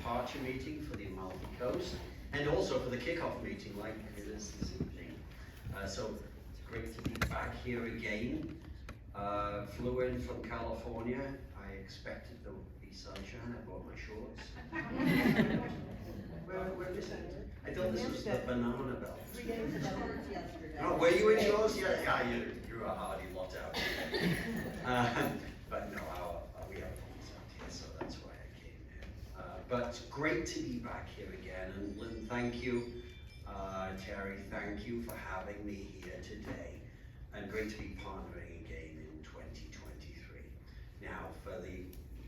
departure meeting for the Amalfi Coast, and also for the kickoff meeting like it is this evening. So great to be back here again. Flew in from California. I expected there would be sunshine. I brought my shorts. Where is it? I thought this was the banana belt. We gave the birds yesterday. Oh, were you in yours? Yeah, you're a hardy lot out there. But no, we have things out here, so that's why I came in. But it's great to be back here again. And Lynn, thank you. Terry, thank you for having me here today. And great to be partnering again in 2023. Now, for the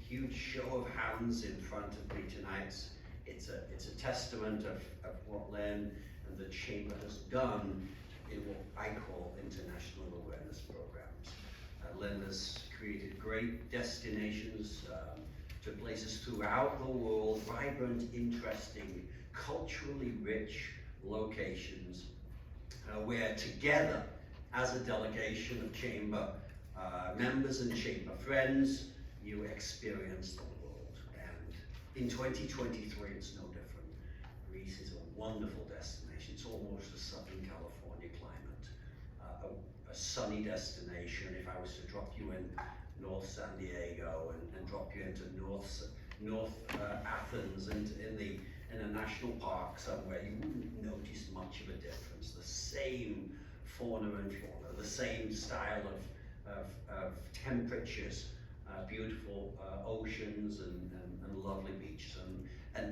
huge show of hands in front of me tonight, it's a testament of what Lynn and the Chamber has done in what I call international awareness programs. Lynn has created great destinations to places throughout the world, vibrant, interesting, culturally rich locations where together as a delegation of Chamber members and Chamber friends, you experience the world. And in 2023, it's no different. Greece is a wonderful destination. It's almost a Southern California climate, a sunny destination. If I was to drop you in North San Diego and drop you into North Athens and in a national park somewhere, you wouldn't notice much of a difference. The same fauna and flora, the same style of temperatures, beautiful oceans and lovely beaches,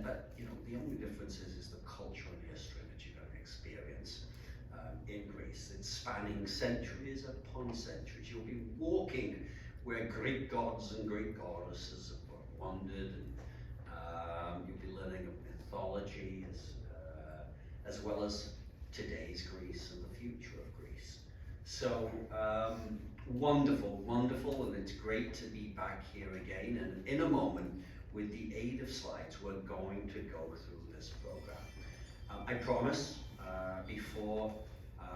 but you know, the only difference is the culture and history that you're going to experience in Greece. It's spanning centuries upon centuries. You'll be walking where Greek gods and Greek goddesses have wandered, and you'll be learning of mythology as well as today's Greece and the future of Greece. So wonderful, wonderful, and it's great to be back here again. And in a moment, with the aid of slides, we're going to go through this program. I promise before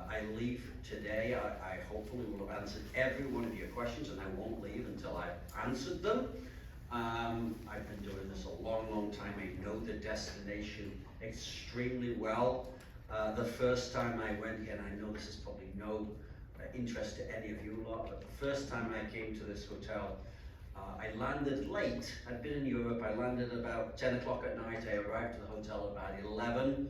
I leave today, I hopefully will have answered every one of your questions, and I won't leave until I've answered them. I've been doing this a long, long time. I know the destination extremely well. The first time I went here, and I know this is probably no interest to any of you lot, but the first time I came to this hotel, I landed late. I'd been in Europe. I landed about 10 o'clock at night. I arrived at the hotel about 11,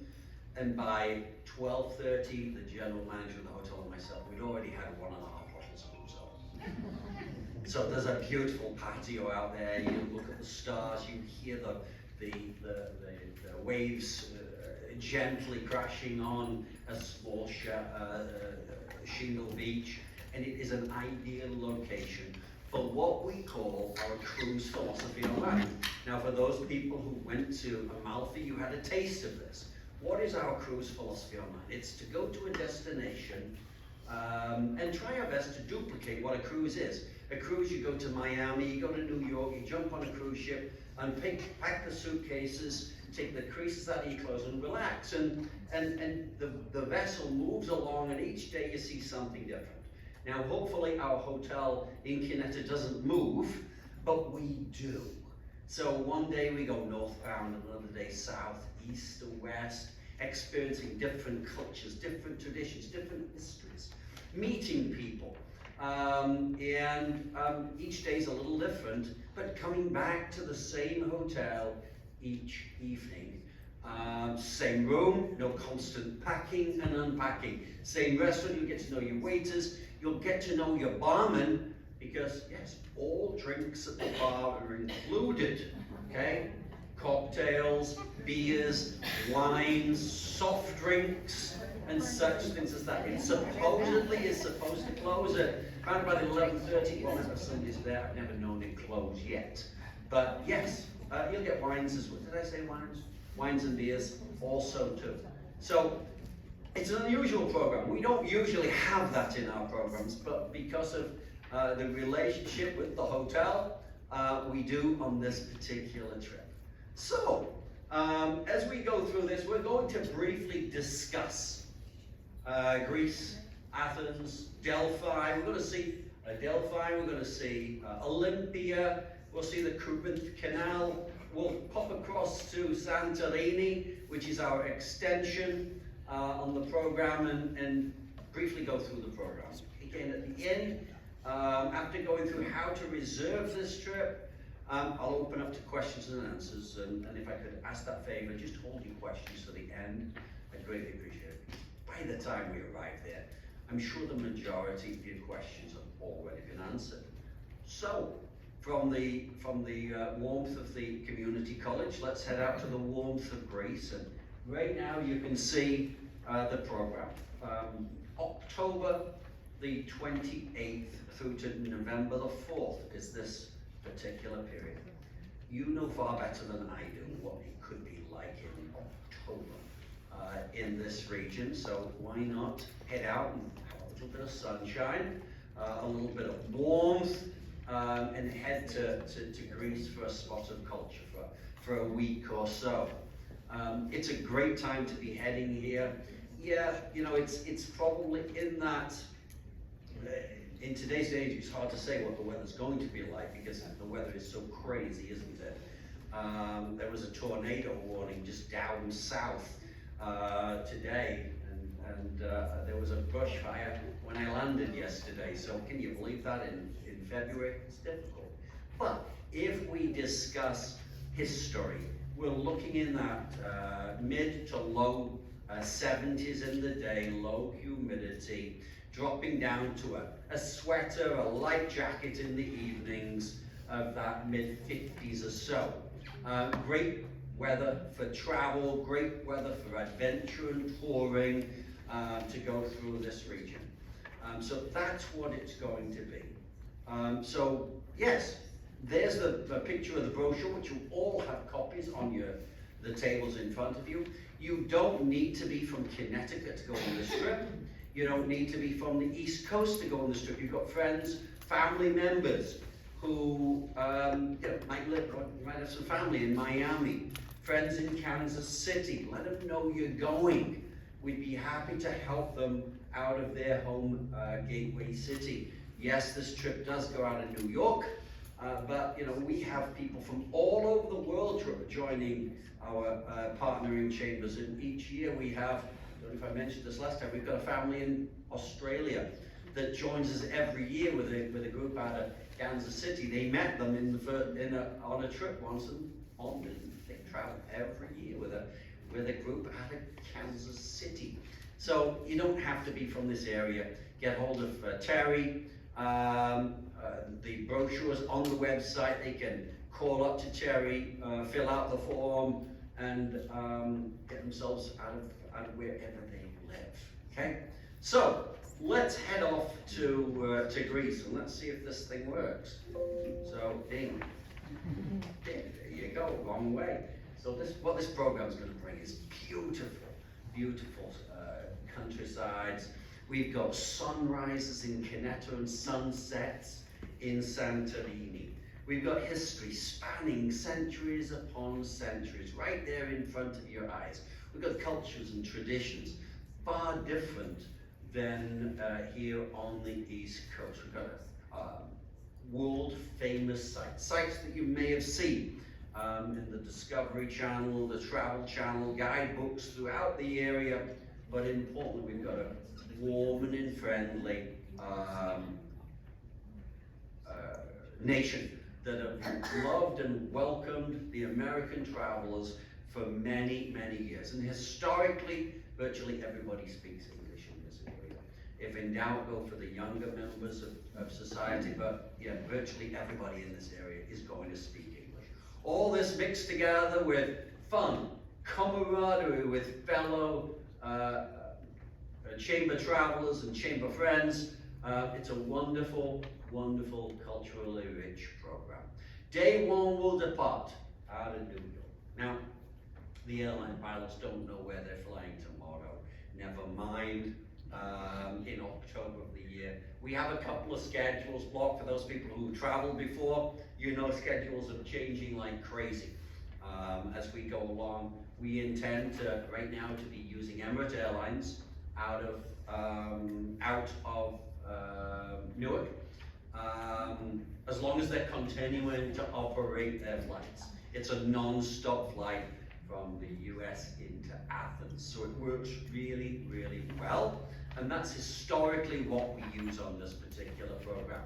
and by 12:30, the general manager of the hotel and myself, we'd already had 1.5 bottles of Ouzo. So there's a beautiful patio out there. You look at the stars. You hear the waves gently crashing on a small shingle beach, and it is an ideal location for what we call our cruise philosophy on land. Now, for those people who went to Amalfi, you had a taste of this. What is our cruise philosophy on land? It's to go to a destination and try our best to duplicate what a cruise is. A cruise, you go to Miami, you go to New York, you jump on a cruise ship, and pack the suitcases, take the creases out of your clothes and relax. And the vessel moves along, and each day you see something different. Now, hopefully our hotel in Kineta doesn't move, but we do. So one day we go northbound, another day south, east or west, experiencing different cultures, different traditions, different histories, meeting people. Each day's a little different, but coming back to the same hotel each evening. Same room, no constant packing and unpacking. Same restaurant, you get to know your waiters, you'll get to know your barman, because yes, all drinks at the bar are included, okay? Cocktails, beers, wines, soft drinks, and such things as that. It supposedly is supposed to close at around about 11:30. Well, if somebody's there, I've never known it close yet. But yes, you'll get wines as well. Did I say wines? Wines and beers also too. So it's an unusual program. We don't usually have that in our programs, but because of the relationship with the hotel, we do on this particular trip. So, as we go through this, we're going to briefly discuss Greece, Athens, Delphi. We're going to see Delphi, we're going to see Olympia, we'll see the Corinth Canal, we'll pop across to Santorini, which is our extension on the program, and briefly go through the program. Again, at the end, after going through how to reserve this trip, I'll open up to questions and answers, and if I could ask that favor, just hold your questions to the end. I'd greatly appreciate it. By the time we arrive there, I'm sure the majority of your questions have already been answered. So, from the warmth of the community college, let's head out to the warmth of Greece. And right now you can see the program. October the 28th through to November the 4th is this particular period. You know far better than I do what it could be like in October in this region, so why not head out and have a little bit of sunshine, a little bit of warmth, and head to Greece for a spot of culture for a week or so. It's a great time to be heading here. Yeah, you know, it's probably in that, in today's age, it's hard to say what the weather's going to be like because the weather is so crazy, isn't it? There was a tornado warning just down south today, and there was a brush fire when I landed yesterday. So can you believe that in February? It's difficult. But if we discuss history, we're looking in that mid to low 70s in the day, low humidity, dropping down to a sweater, a light jacket in the evenings of that mid 50s or so. Great weather for travel, great weather for adventure and touring to go through this region. So that's what it's going to be. So yes, there's the picture of the brochure, which you all have copies on the tables in front of you. You don't need to be from Connecticut to go on this trip. You don't need to be from the East Coast to go on this trip. You've got friends, family members who might live, or you might have some family in Miami, friends in Kansas City. Let them know you're going. We'd be happy to help them out of their home gateway city. Yes, this trip does go out of New York, but you know, we have people from all over the world joining our partnering chambers, and each year we have, I don't know if I mentioned this last time, we've got a family in Australia that joins us every year with a group out of Kansas City. They met them on a trip once, and they travel every year with a group out of Kansas City. So you don't have to be from this area. Get hold of Terry. The brochure's on the website. They can call up to Terry, fill out the form, and get themselves out of wherever they live. Okay? So let's head off to Greece, and let's see if this thing works. So ding. There you go, wrong way. So what this program's going to bring is beautiful countrysides. We've got sunrises in Canetta and sunsets in Santorini. We've got history spanning centuries upon centuries right there in front of your eyes. We've got cultures and traditions far different than here on the East Coast. We've got world famous sites that you may have seen in the Discovery Channel, the Travel Channel, guidebooks throughout the area, but importantly, we've got a warm and friendly nation that have loved and welcomed the American travelers for many, many years. And historically, virtually everybody speaks English in this area. If in doubt, go for the younger members of society, but yeah, virtually everybody in this area is going to speak English. All this mixed together with fun, camaraderie with fellow chamber travelers and chamber friends. It's a wonderful, wonderful, culturally rich program. Day one will depart out of New York. Now, the airline pilots don't know where they're flying tomorrow. Never mind, in October of the year. We have a couple of schedules blocked for those people who traveled before. You know, schedules are changing like crazy as we go along. We intend to, right now, to be using Emirates Airlines out of Newark, as long as they're continuing to operate their flights. It's a non-stop flight from the US into Athens. So it works really, really well. And that's historically what we use on this particular program.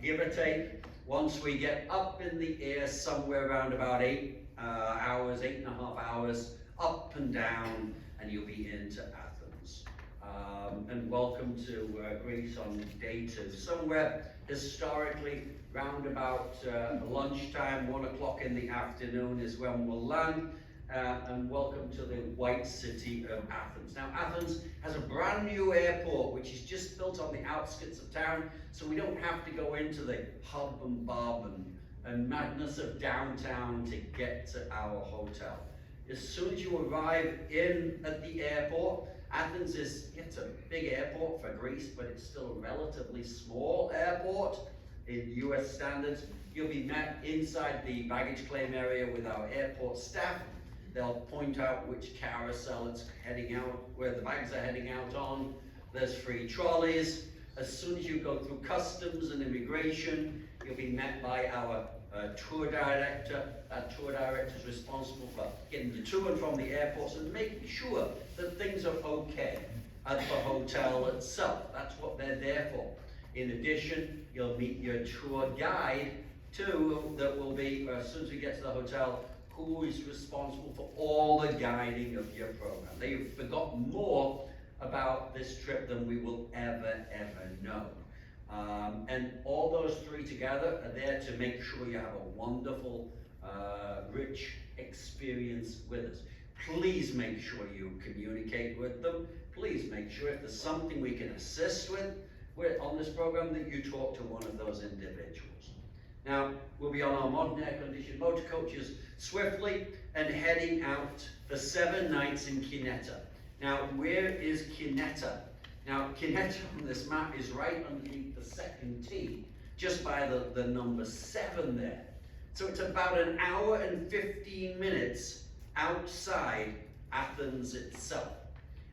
Give or take, once we get up in the air somewhere around about 8.5 hours, up and down, and you'll be into Athens. And welcome to Greece on day 2. Somewhere historically, round about lunchtime, 1 o'clock in the afternoon is when we'll land. And welcome to the white city of Athens. Now, Athens has a brand new airport, which is just built on the outskirts of town, so we don't have to go into the hub and bob and madness of downtown to get to our hotel. As soon as you arrive in at the airport, Athens it's a big airport for Greece, but it's still a relatively small airport in US standards. You'll be met inside the baggage claim area with our airport staff. They'll point out which carousel it's heading out, where the bags are heading out on. There's free trolleys. As soon as you go through customs and immigration, you'll be met by our tour director. That tour director is responsible for getting you to and from the airports and making sure that things are okay at the hotel itself. That's what they're there for. In addition, you'll meet your tour guide too, that will be, as soon as we get to the hotel, who is responsible for all the guiding of your program. They've forgotten more about this trip than we will ever know. And all those 3 together are there to make sure you have a wonderful, rich experience with us. Please make sure you communicate with them. Please make sure if there's something we can assist with on this program that you talk to one of those individuals. Now, we'll be on our modern air-conditioned motor coaches swiftly and heading out for 7 nights in Kineta. Now, where is Kineta? Now, Kineta on this map is right underneath the second T, just by the number 7 there. So it's about an hour and 15 minutes outside Athens itself.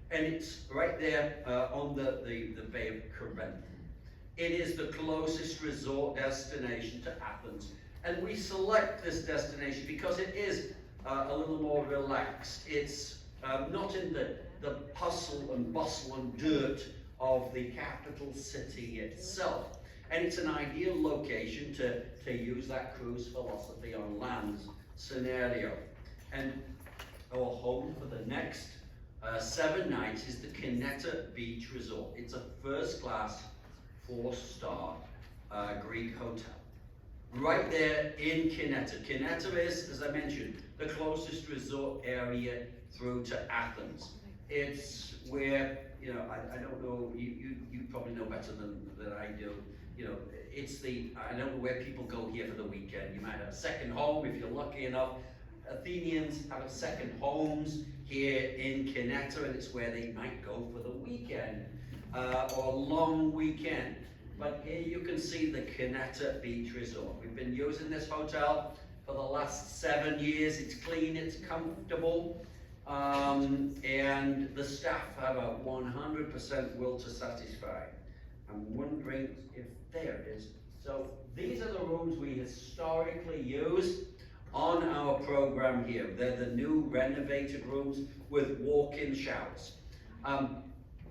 And it's right there on the Bay of Corinth. It is the closest resort destination to Athens. And we select this destination because it is a little more relaxed. It's not in the hustle and bustle and dirt of the capital city itself. And it's an ideal location to use that cruise philosophy on land scenario. And our home for the next 7 nights is the Kineta Beach Resort. It's a first-class 4-star Greek hotel. Right there in Kineta. Kineta is, as I mentioned, the closest resort area through to Athens. It's where, you know, I don't know, you probably know better than I do. You know, I don't know where people go here for the weekend. You might have a second home if you're lucky enough. Athenians have second homes here in Kineta, and it's where they might go for the weekend or a long weekend. But here you can see the Kineta Beach Resort. We've been using this hotel for the last 7 years. It's clean, it's comfortable, and the staff have a 100% will to satisfy. I'm wondering if there it is. So these are the rooms we historically use on our program here. They're the new renovated rooms with walk-in showers.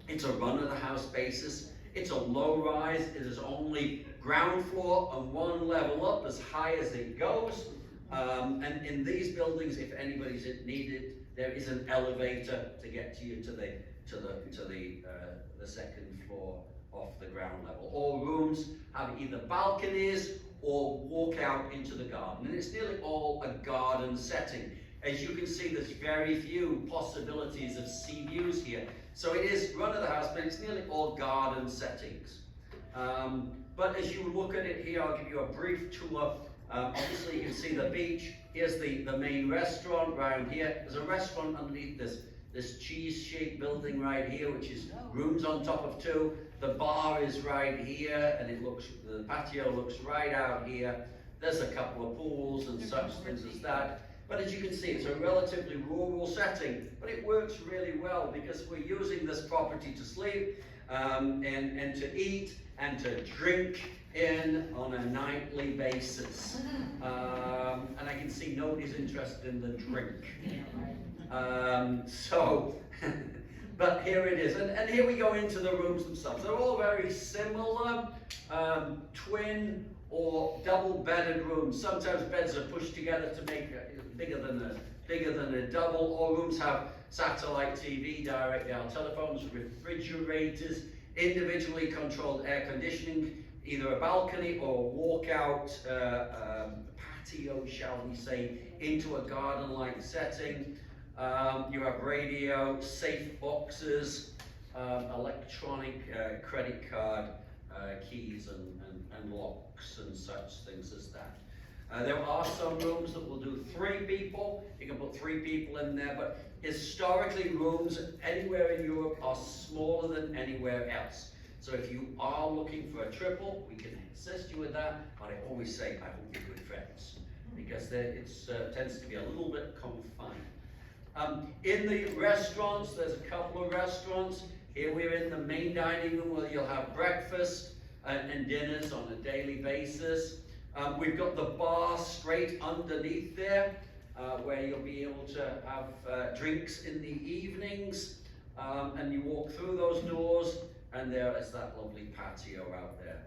It's a run-of-the-house basis. It's a low-rise. It is only ground floor and 1 level up, as high as it goes. And in these buildings, if anybody's needed, there is an elevator to get you to the second floor off the ground level. All rooms have either balconies or walk out into the garden, and it's nearly all a garden setting. As you can see, there's very few possibilities of sea views here. So it is run of the house, but it's nearly all garden settings. But as you look at it here, I'll give you a brief tour. Obviously, you can see the beach. Here's the main restaurant right here. There's a restaurant underneath this cheese-shaped building right here, which is rooms on top of 2. The bar is right here, and the patio looks right out here. There's a couple of pools and such things as that. But as you can see, it's a relatively rural setting, but it works really well because we're using this property to sleep and to eat and to drink in on a nightly basis. And I can see nobody's interested in the drink. But here it is, and here we go into the rooms themselves. They're all very similar, twin or double-bedded rooms. Sometimes beds are pushed together to make it bigger than a double. All rooms have satellite TV, direct dial telephones, refrigerators, individually controlled air conditioning, either a balcony or a walkout patio, shall we say, into a garden-like setting. You have radio, safe boxes, electronic credit card keys and locks and such things as that. There are some rooms that will do 3 people. You can put 3 people in there, but historically rooms anywhere in Europe are smaller than anywhere else. So if you are looking for a triple, we can assist you with that, but I always say I hope you're good friends, because it tends to be a little bit confined. In the restaurants, there's a couple of restaurants. Here we're in the main dining room where you'll have breakfast and dinners on a daily basis. We've got the bar straight underneath there, where you'll be able to have drinks in the evenings. And you walk through those doors, and there is that lovely patio out there.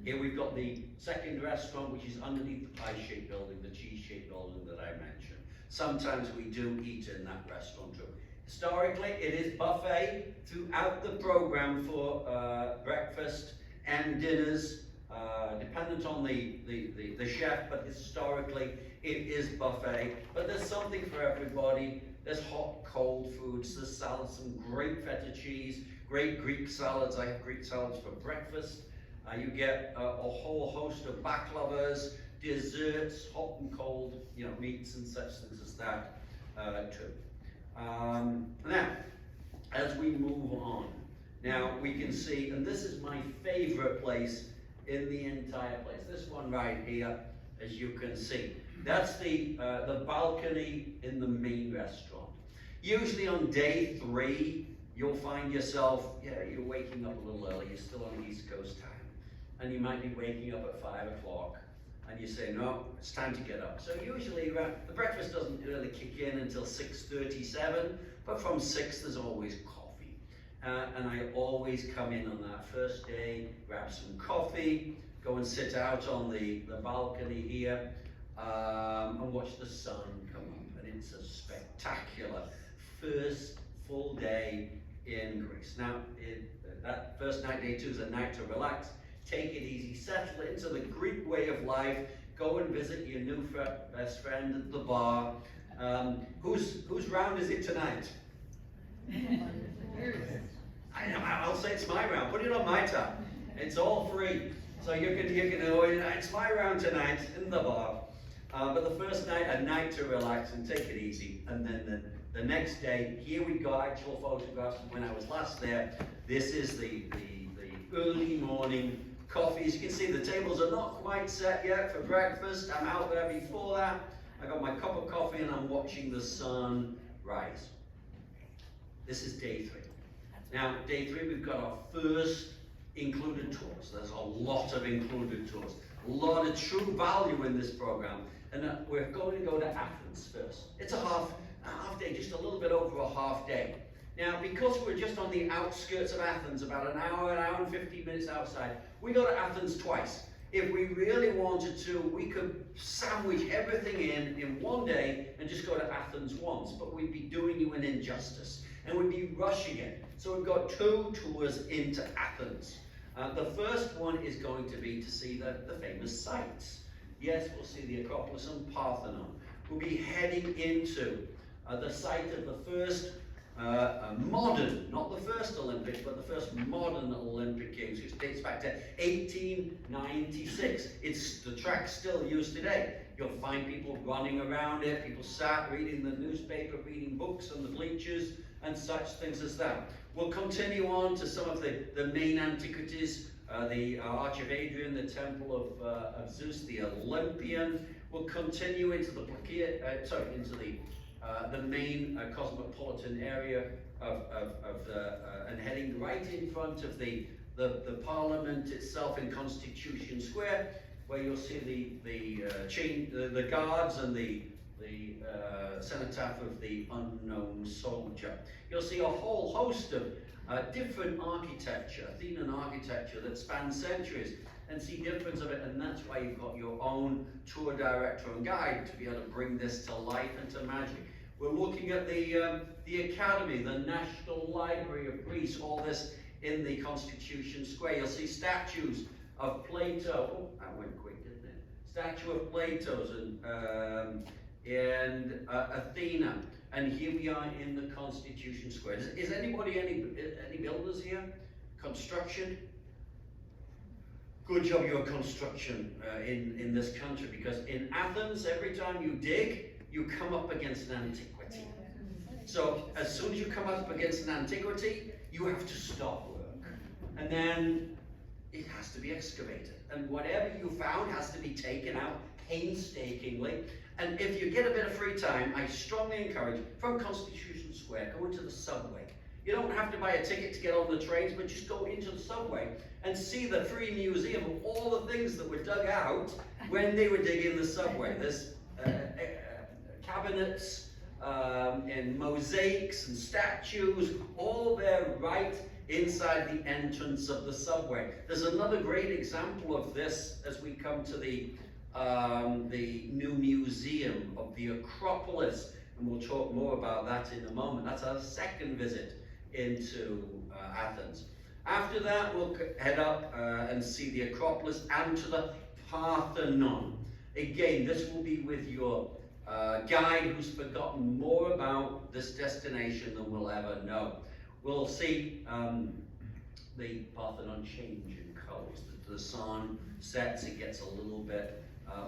Here we've got the second restaurant, which is underneath the pie-shaped building, the cheese-shaped building that I mentioned. Sometimes we do eat in that restaurant too. Historically, it is buffet throughout the program for breakfast and dinners, dependent on the chef, but historically it is buffet. But there's something for everybody. There's hot, cold foods, there's salads, some great feta cheese, great Greek salads. I have Greek salads for breakfast. You get a whole host of baklavas, desserts, hot and cold, meats and such things as that too. Now, as we move on, now we can see, and this is my favorite place in the entire place. This one right here, as you can see, that's the balcony in the main restaurant. Usually on day 3, you'll find yourself, you're waking up a little early. You're still on East Coast time, and you might be waking up at 5 o'clock. And you say, no, it's time to get up. So usually the breakfast doesn't really kick in until 6:37, but from 6 there's always coffee. And I always come in on that first day, grab some coffee, go and sit out on the balcony here, and watch the sun come up. And it's a spectacular first full day in Greece. Now, that first night, day 2, is a night to relax. Take it easy, settle into the Greek way of life, go and visit your new best friend at the bar. Whose round is it tonight? I'll say it's my round. Put it on my tab. It's all free. So you can it's my round tonight in the bar. But the first night, a night to relax and take it easy. And then the next day, here we got actual photographs from when I was last there. This is the early morning coffee. As you can see, the tables are not quite set yet for breakfast. I'm out there before that. I got my cup of coffee and I'm watching the sun rise. This is day 3. Now, day 3, we've got our first included tours. There's a lot of included tours. A lot of true value in this program. And we're going to go to Athens first. It's a half day, just a little bit over a half day. Now, because we're just on the outskirts of Athens, about an hour and 15 minutes outside, we go to Athens twice. If we really wanted to, we could sandwich everything in one day and just go to Athens once, but we'd be doing you an injustice, and we'd be rushing it. So we've got 2 tours into Athens. The first one is going to be to see the famous sites. Yes, we'll see the Acropolis and Parthenon. We'll be heading into the site of the first modern, not the first Olympics, but the first modern Olympic Games, which dates back to 1896. The track's still used today. You'll find people running around it, people sat reading the newspaper, reading books on the bleachers, and such things as that. We'll continue on to some of the main antiquities, the Arch of Adrian, the Temple of Zeus, the Olympian. We'll continue into the main cosmopolitan area and heading right in front of the the Parliament itself in Constitution Square, where you'll see the guards and the cenotaph of the unknown soldier. You'll see a whole host of different architecture, Athenan architecture that spans centuries, and see difference of it, and that's why you've got your own tour director and guide to be able to bring this to life and to magic. We're looking at the Academy, the National Library of Greece, all this in the Constitution Square. You'll see statues of Plato. Oh, that went quick, didn't it? Statue of Plato's and Athena. And here we are in the Constitution Square. Is anybody, any builders here? Construction? Good job you're construction in this country, because in Athens, every time you dig, you come up against an antiquity. So as soon as you come up against an antiquity, you have to stop work. And then it has to be excavated. And whatever you found has to be taken out painstakingly. And if you get a bit of free time, I strongly encourage, from Constitution Square, go into the subway. You don't have to buy a ticket to get on the trains, but just go into the subway and see the free museum of all the things that were dug out when they were digging the subway. There's cabinets and mosaics and statues, all there right inside the entrance of the subway. There's another great example of this as we come to the new museum of the Acropolis, and we'll talk more about that in a moment. That's our second visit into Athens. After that, we'll head up and see the Acropolis and to the Parthenon. Again, this will be with your guide who's forgotten more about this destination than we'll ever know. We'll see the Parthenon change in colors. The sun sets, it gets a little bit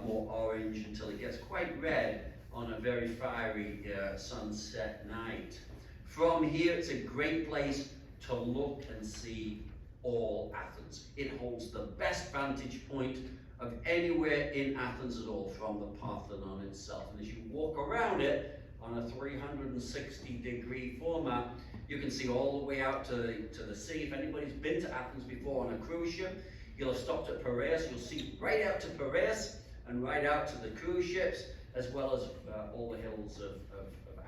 more orange until it gets quite red on a very fiery sunset night. From here, it's a great place to look and see all Athens. It holds the best vantage point of anywhere in Athens at all from the Parthenon itself. And as you walk around it on a 360-degree format, you can see all the way out to the sea. If anybody's been to Athens before on a cruise ship, you'll have stopped at Piraeus. You'll see right out to Piraeus and right out to the cruise ships, as well as all the hills of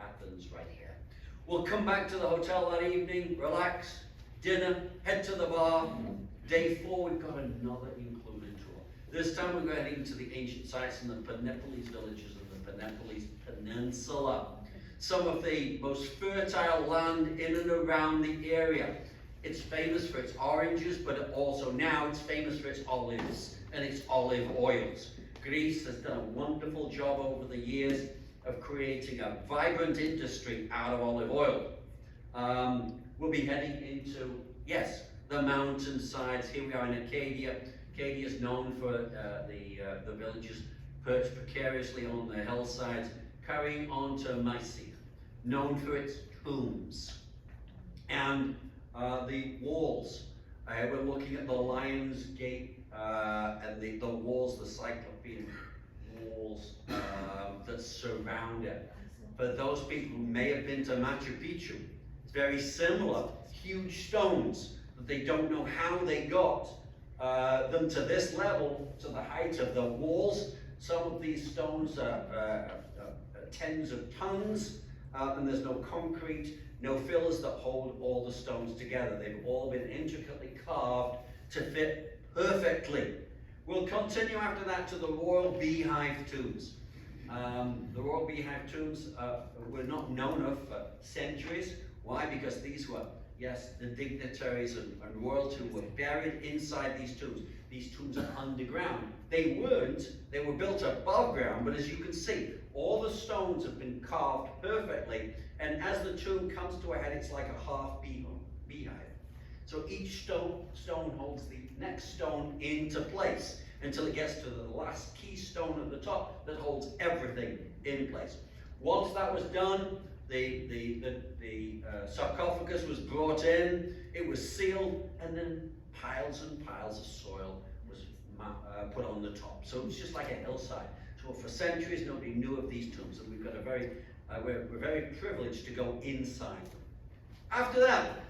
Athens right here. We'll come back to the hotel that evening, relax, dinner, head to the bar. Day 4, we've got another included tour. This time we're going into the ancient sites in the Penepolis villages of the Penepolis Peninsula. Some of the most fertile land in and around the area. It's famous for its oranges, but also now it's famous for its olives and its olive oils. Greece has done a wonderful job over the years of creating a vibrant industry out of olive oil. We'll be heading into, yes, the mountainsides. Here we are in Acadia. Acadia is known for the villages perched precariously on the hillsides, carrying on to Mysia, known for its tombs. And the walls. We're looking at the Lion's Gate and the walls, the Cyclopean walls that surround it. For those people who may have been to Machu Picchu, it's very similar. Huge stones that they don't know how they got them to this level, to the height of the walls. Some of these stones are tens of tons, and there's no concrete, no fillers that hold all the stones together. They've all been intricately carved to fit perfectly. We'll continue after that to the Royal Beehive Tombs. The Royal Beehive Tombs were not known of for centuries. Why? Because these were, yes, the dignitaries and royalty were buried inside these tombs. These tombs are underground. They were built above ground, but as you can see, all the stones have been carved perfectly, and as the tomb comes to a head, it's like a half beehive. So each stone holds the next stone into place until it gets to the last key stone at the top that holds everything in place. Once that was done, the sarcophagus was brought in, it was sealed, and then piles and piles of soil was put on the top. So it was just like a hillside. So for centuries, nobody knew of these tombs, and we've got we're very privileged to go inside them. After that,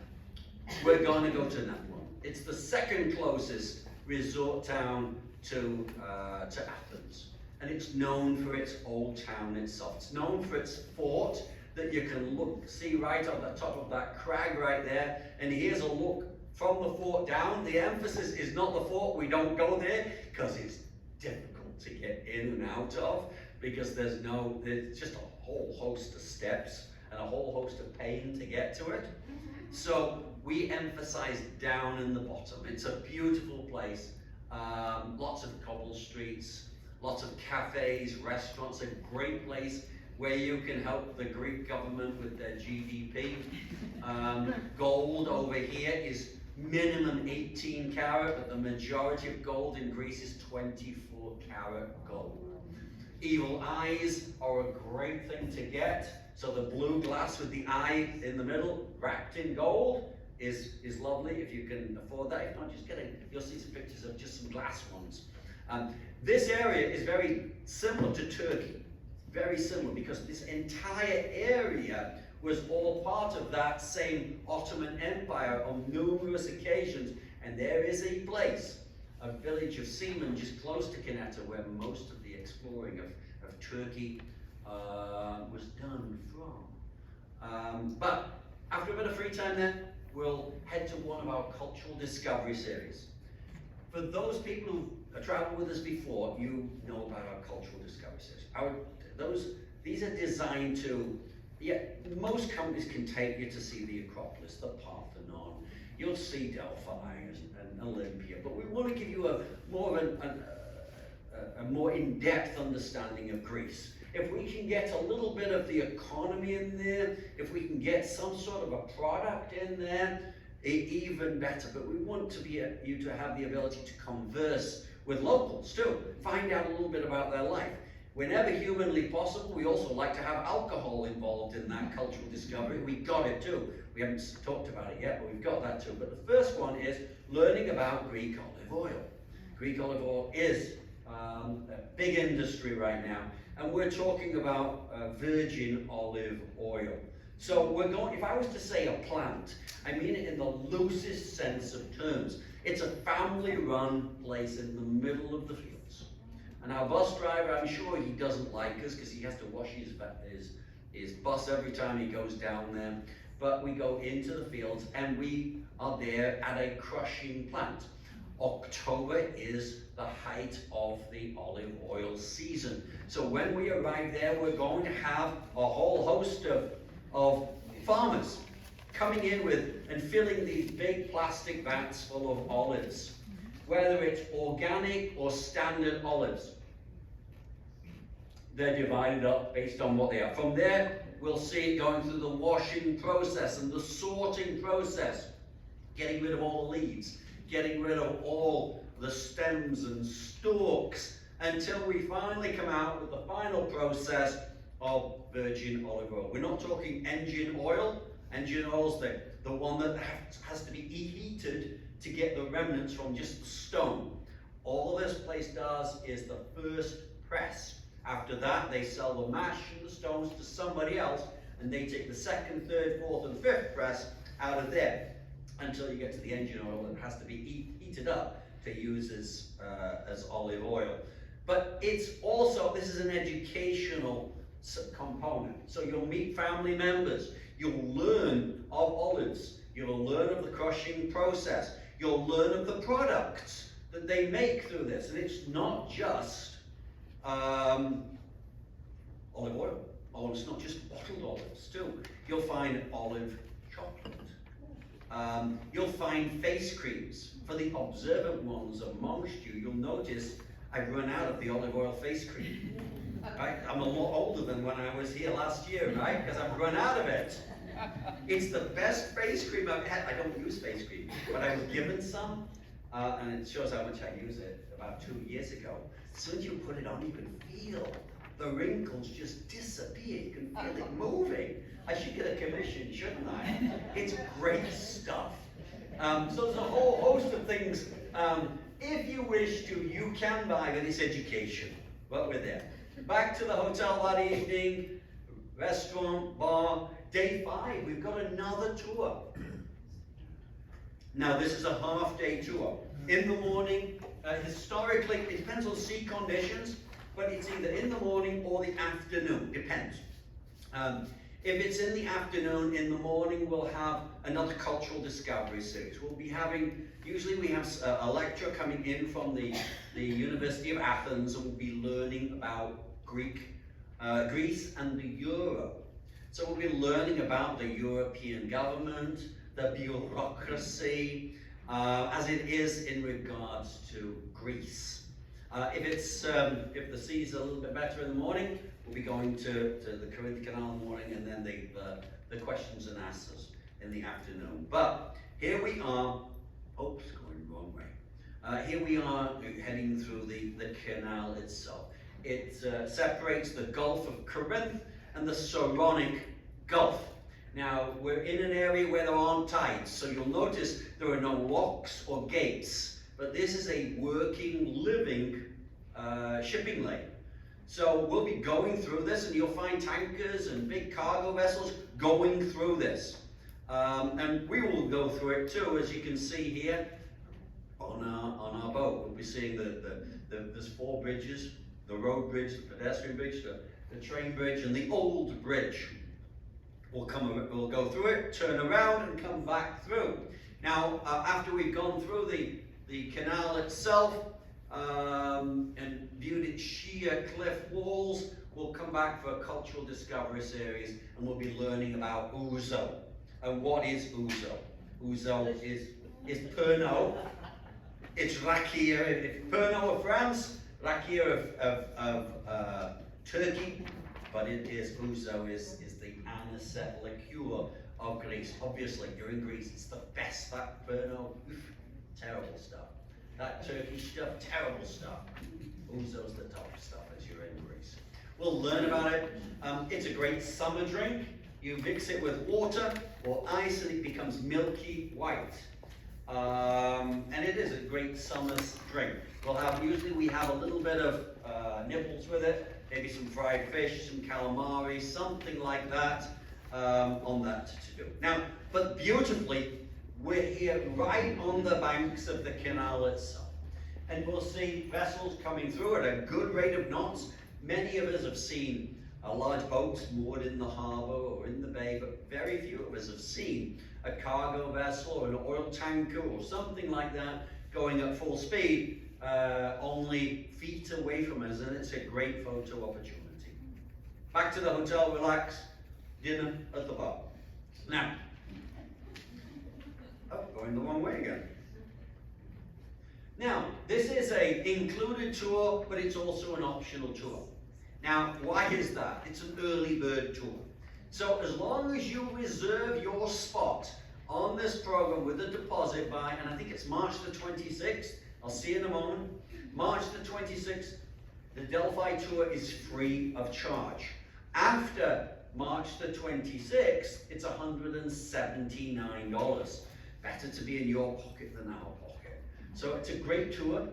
we're going to go to Nephilim. It's the second closest resort town to Athens. And it's known for its old town itself. It's known for its fort that you can see right on the top of that crag right there. And here's a look from the fort down. The emphasis is not the fort. We don't go there because it's difficult to get in and out of, because there's just a whole host of steps and a whole host of pain to get to it. So we emphasize down in the bottom. It's a beautiful place. Lots of cobble streets, lots of cafes, restaurants, a great place where you can help the Greek government with their GDP. Gold over here is minimum 18 karat, but the majority of gold in Greece is 24 karat gold. Evil eyes are a great thing to get. So the blue glass with the eye in the middle, wrapped in gold, is lovely if you can afford that. If not, just get it. You'll see some pictures of just some glass ones. This area is very similar to Turkey. Very similar, because this entire area was all part of that same Ottoman Empire on numerous occasions. And there is a place, a village of seamen just close to Keneta, where most of the exploring of Turkey was done from. But after a bit of free time then, we'll head to one of our cultural discovery series. For those people who have traveled with us before, you know about our cultural discovery series. These are designed to, most companies can take you to see the Acropolis, the Parthenon, you'll see Delphi and Olympia, but we want to give you a more in-depth understanding of Greece. If we can get a little bit of the economy in there, if we can get some sort of a product in there, even better. But we want you to have the ability to converse with locals too, find out a little bit about their life. Whenever humanly possible, we also like to have alcohol involved in that cultural discovery. We got it too. We haven't talked about it yet, but we've got that too. But the first one is learning about Greek olive oil. Greek olive oil is a big industry right now, and we're talking about virgin olive oil. So if I was to say a plant, I mean it in the loosest sense of terms. It's a family-run place in the middle of the fields. And our bus driver, I'm sure he doesn't like us because he has to wash his bus every time he goes down there. But we go into the fields and we are there at a crushing plant. October is the height of the olive oil season. So when we arrive there, we're going to have a whole host of farmers coming in with and filling these big plastic vats full of olives, whether it's organic or standard olives. They're divided up based on what they are. From there, we'll see it going through the washing process and the sorting process, getting rid of all the leaves, getting rid of all the stems and stalks, until we finally come out with the final process of virgin olive oil. We're not talking engine oil. Engine oil's the one that has to be heated to get the remnants from just the stone. All this place does is the first press. After that, they sell the mash and the stones to somebody else, and they take the second, third, fourth, and fifth press out of there until you get to the engine oil that has to be heated up to use as olive oil. But it's also, this is an educational component. So you'll meet family members, you'll learn of olives, you'll learn of the crushing process, you'll learn of the products that they make through this. And it's not just olive oil. Oh, it's not just bottled olives too. You'll find olive chocolate. You'll find face creams. For the observant ones amongst you, you'll notice I've run out of the olive oil face cream. Right? I'm a lot older than when I was here last year, right? Because I've run out of it. It's the best face cream I've had. I don't use face cream, but I was given some, and it shows how much I use it about 2 years ago. As soon as you put it on, you can feel the wrinkles just disappear. You can feel it moving. I should get a commission, shouldn't I? It's great stuff. So there's a whole host of things. If you wish to, you can buy with this education. But we're there. Back to the hotel that evening, restaurant, bar. Day 5, we've got another tour. Now this is a half-day tour. In the morning, historically, it depends on sea conditions, but it's either in the morning or the afternoon, depends. If it's in the afternoon, in the morning we'll have another cultural discovery series. We'll be having, usually we have a lecture coming in from the University of Athens, and we'll be learning about Greece and the Euro. So we'll be learning about the European government, the bureaucracy, as it is in regards to Greece. If the sea's a little bit better in the morning, we'll be going to the Corinth Canal in the morning, and then the questions and answers in the afternoon. But here we are, oops, going the wrong way. Here we are heading through the canal itself. It separates the Gulf of Corinth and the Saronic Gulf. Now, we're in an area where there aren't tides, so you'll notice there are no locks or gates, but this is a working, living shipping lane. So we'll be going through this, and you'll find tankers and big cargo vessels going through this. And we will go through it too, as you can see here on our boat. We'll be seeing there's 4 bridges: the road bridge, the pedestrian bridge, the train bridge, and the old bridge. We'll go through it, turn around, and come back through. Now, after we've gone through the canal itself and viewed its sheer cliff walls, we'll come back for a cultural discovery series, and we'll be learning about ouzo. And what is ouzo? Ouzo is Pernod. It's rakia, Pernod of France, rakia of Turkey, but it is ouzo is the anisette liqueur of Greece. Obviously, you're in Greece, it's the best. That Pernod, terrible stuff. That Turkish stuff, terrible stuff. Ouzo's the top stuff as you're in Greece. We'll learn about it. It's a great summer drink. You mix it with water or ice, and it becomes milky white. And it is a great summer drink. Usually we have a little bit of nibbles with it, maybe some fried fish, some calamari, something like that on that to do. Now, but beautifully, we're here right on the banks of the canal itself. And we'll see vessels coming through at a good rate of knots. Many of us have seen large boats moored in the harbor or in the bay, but very few of us have seen a cargo vessel or an oil tanker or something like that going at full speed, only feet away from us, and it's a great photo opportunity. Back to the hotel, relax, dinner at the bar. Now, going the wrong way again. Now, this is an included tour, but it's also an optional tour. Now, why is that? It's an early bird tour. So as long as you reserve your spot on this program with a deposit by, and I think it's March the 26th, I'll see you in a moment, March the 26th, the Delphi tour is free of charge. After March the 26th, it's $179. Better to be in your pocket than our pocket. So it's a great tour.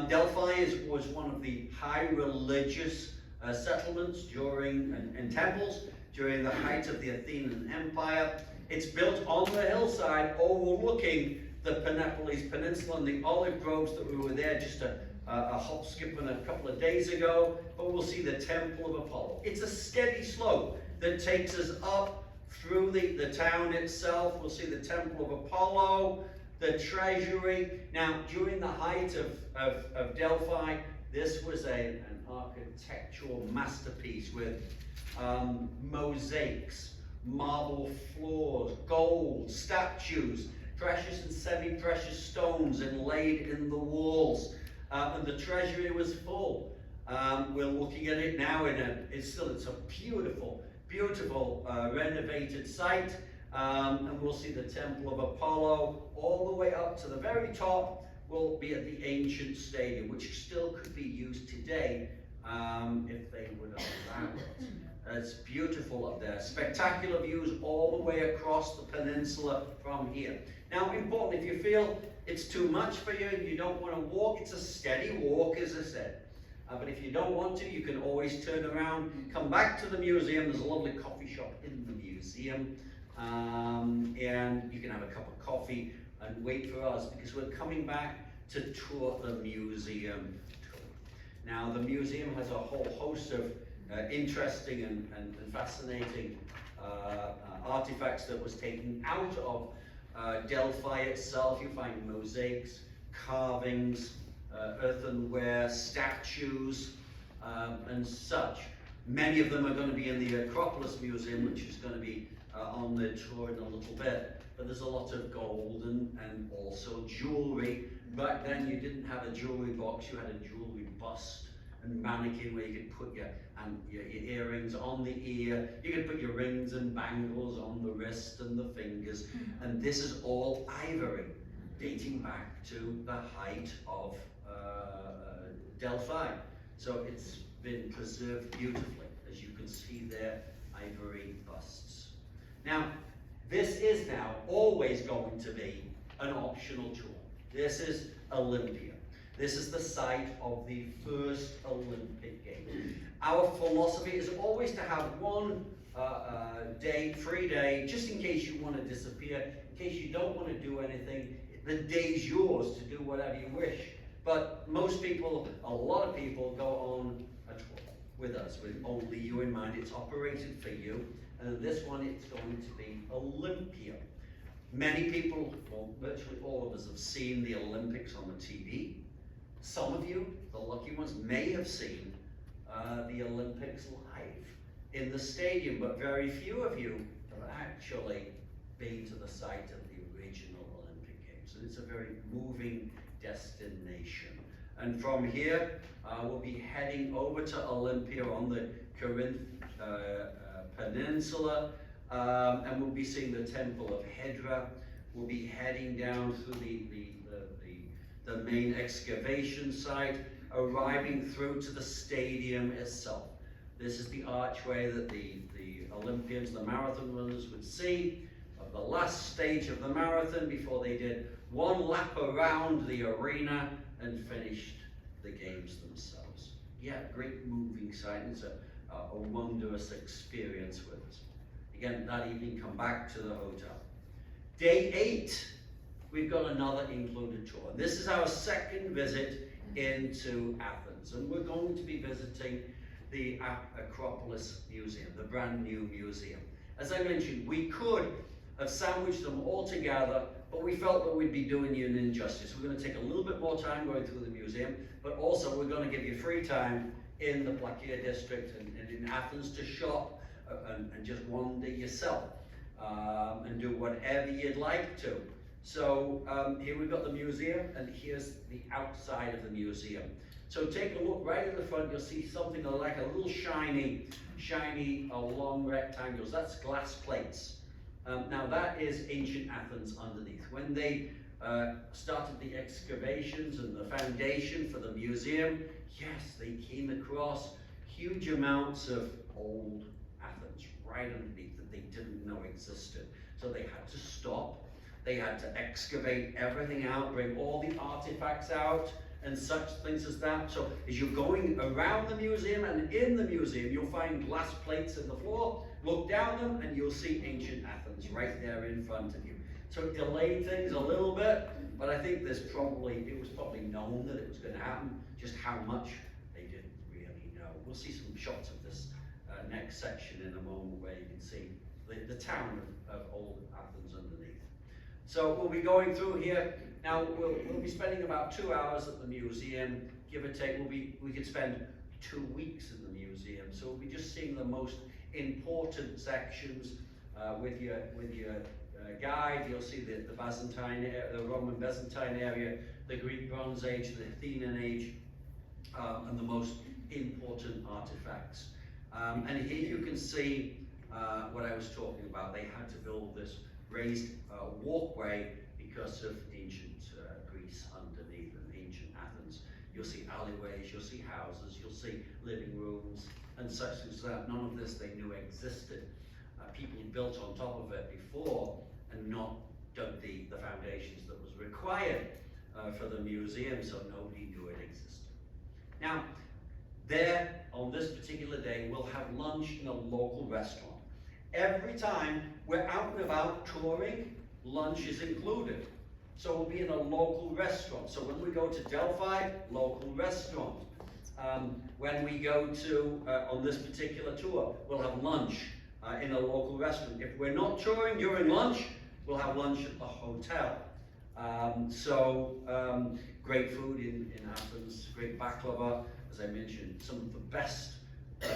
Delphi was one of the high religious settlements and temples during the height of the Athenian Empire. It's built on the hillside overlooking the Peloponnese Peninsula and the olive groves that we were there just a hop, skip, and a couple of days ago. But we'll see the Temple of Apollo. It's a steady slope that takes us up through the town itself. We'll see the Temple of Apollo, the treasury. Now, during the height of Delphi, this was an architectural masterpiece with mosaics, marble floors, gold, statues, precious and semi-precious stones inlaid in the walls. And the treasury was full. We're looking at it now it's a beautiful renovated site. And we'll see the Temple of Apollo all the way up to the very top. Will be at the ancient stadium, which still could be used today if they would allow it. It's beautiful up there. Spectacular views all the way across the peninsula from here. Now, important, if you feel it's too much for you and you don't want to walk, it's a steady walk, as I said. But if you don't want to, you can always turn around, come back to the museum. There's a lovely coffee shop in the museum. And you can have a cup of coffee and wait for us, because we're coming back to tour the museum too. Now, the museum has a whole host of interesting and fascinating artifacts that was taken out of Delphi itself. You find mosaics, carvings, earthenware, statues, and such. Many of them are going to be in the Acropolis Museum, which is going to be on the tour in a little bit. But there's a lot of gold and also jewelry. Back then you didn't have a jewelry box, you had a jewelry bust and mannequin where you could put your earrings on the ear, you could put your rings and bangles on the wrist and the fingers, and this is all ivory, dating back to the height of Delphi. So it's been preserved beautifully, as you can see there, ivory busts. Now, this is now always going to be an optional tour. This is Olympia. This is the site of the first Olympic Games. Our philosophy is always to have one free day, just in case you want to disappear, in case you don't want to do anything. The day's yours to do whatever you wish. But most people, a lot of people, go on a tour with us with only you in mind. It's operated for you. And this one, it's going to be Olympia. Many people, well, virtually all of us, have seen the Olympics on the TV. Some of you, the lucky ones, may have seen the Olympics live in the stadium, but very few of you have actually been to the site of the original Olympic Games. And it's a very moving destination. And from here, we'll be heading over to Olympia on the Corinth Peninsula, and we'll be seeing the Temple of Hydra. We'll be heading down through the main excavation site, arriving through to the stadium itself. This is the archway that the Olympians, the marathon runners, would see of the last stage of the marathon before they did one lap around the arena and finished the games themselves. Yeah, great moving sight. It's a wondrous experience with us. Again, that evening, come back to the hotel. Day 8, we've got another included tour. This is our second visit into Athens, and we're going to be visiting the Acropolis Museum, the brand new museum. As I mentioned, we could have sandwiched them all together, but we felt that we'd be doing you an injustice. We're going to take a little bit more time going through the museum, but also we're going to give you free time in the Plakea district and in Athens to shop and just wander yourself and do whatever you'd like to. So here we've got the museum, and here's the outside of the museum. So take a look right at the front. You'll see something like a little shiny long rectangles. That's glass plates. Now that is ancient Athens underneath. When they started the excavations and the foundation for the museum, yes, they came across huge amounts of old Athens right underneath that they didn't know existed. So they had to stop. They had to excavate everything out, bring all the artifacts out, and such things as that. So as you're going around the museum and in the museum, you'll find glass plates in the floor. Look down them and you'll see ancient Athens right there in front of you. So it delayed things a little bit, but I think it was probably known that it was going to happen. Just how much, they didn't really know. We'll see some shots of this next section in a moment where you can see the town of old Athens underneath. So we'll be going through here. Now we'll be spending about 2 hours at the museum, give or take. We could spend 2 weeks in the museum. So we'll be just seeing the most important sections with your guide. You'll see the Byzantine, the Roman Byzantine area, the Greek Bronze Age, the Athenian Age, and the most important artifacts. And here you can see what I was talking about. They had to build this raised walkway because of ancient Greece underneath and ancient Athens. You'll see alleyways, you'll see houses, you'll see living rooms and such as that. None of this they knew existed. People built on top of it before and not dug the foundations that was required for the museum, so nobody knew it existed. Now, there on this particular day, we'll have lunch in a local restaurant. Every time we're out and about touring, lunch is included. So we'll be in a local restaurant. So when we go to Delphi, local restaurant. When we go to, on this particular tour, we'll have lunch in a local restaurant. If we're not touring during lunch, we'll have lunch at the hotel. Great food in Athens, great baklava, as I mentioned, some of the best,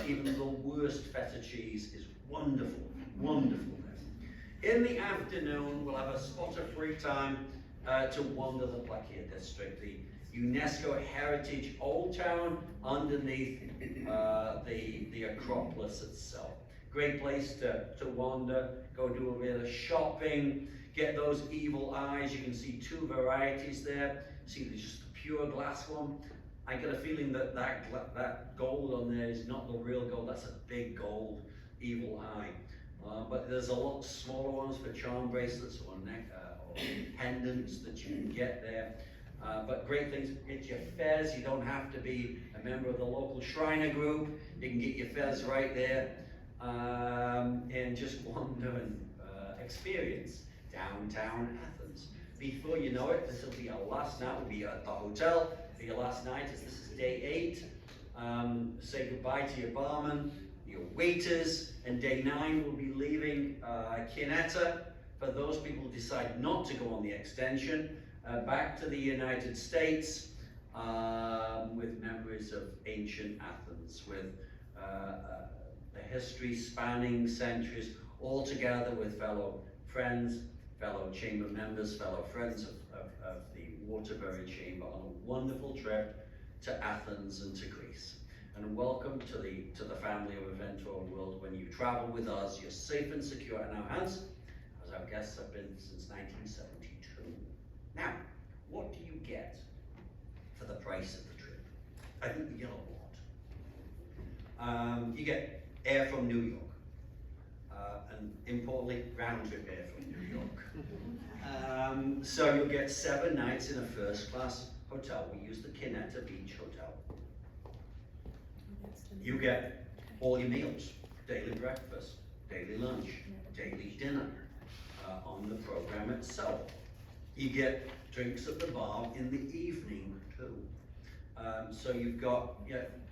even the worst feta cheese is wonderful, wonderful. In the afternoon, we'll have a spot of free time to wander the Plakia district, the UNESCO Heritage Old Town underneath the Acropolis itself. Great place to wander, go do a bit of shopping, get those evil eyes. You can see two varieties there. See, there's just the pure glass one. I get a feeling that that gold on there is not the real gold. That's a big gold evil eye. But there's a lot smaller ones for charm bracelets or neck or pendants that you can get there. But great things, get your fez. You don't have to be a member of the local Shriner group. You can get your fez right there and just wander and experience downtown Athens. Before you know it, this will be our last night. We'll be at the hotel for your last night, as this is day 8. Say goodbye to your barman, your waiters, and day 9 we'll be leaving Kineta. For those people who decide not to go on the extension, back to the United States with memories of ancient Athens, with the history spanning centuries, all together with fellow friends, fellow chamber members, fellow friends of the Waterbury Chamber on a wonderful trip to Athens and to Greece. And welcome to the family of Inventor World. When you travel with us, you're safe and secure in our hands, as our guests have been since 1972. Now, what do you get for the price of the trip? I think you get a lot. You get air from New York, and importantly, round-trip air from New York. So you'll get 7 nights in a first-class hotel. We use the Kineta Beach Hotel. You get all your meals, daily breakfast, daily lunch, daily dinner on the program itself. You get drinks at the bar in the evening too. So you've got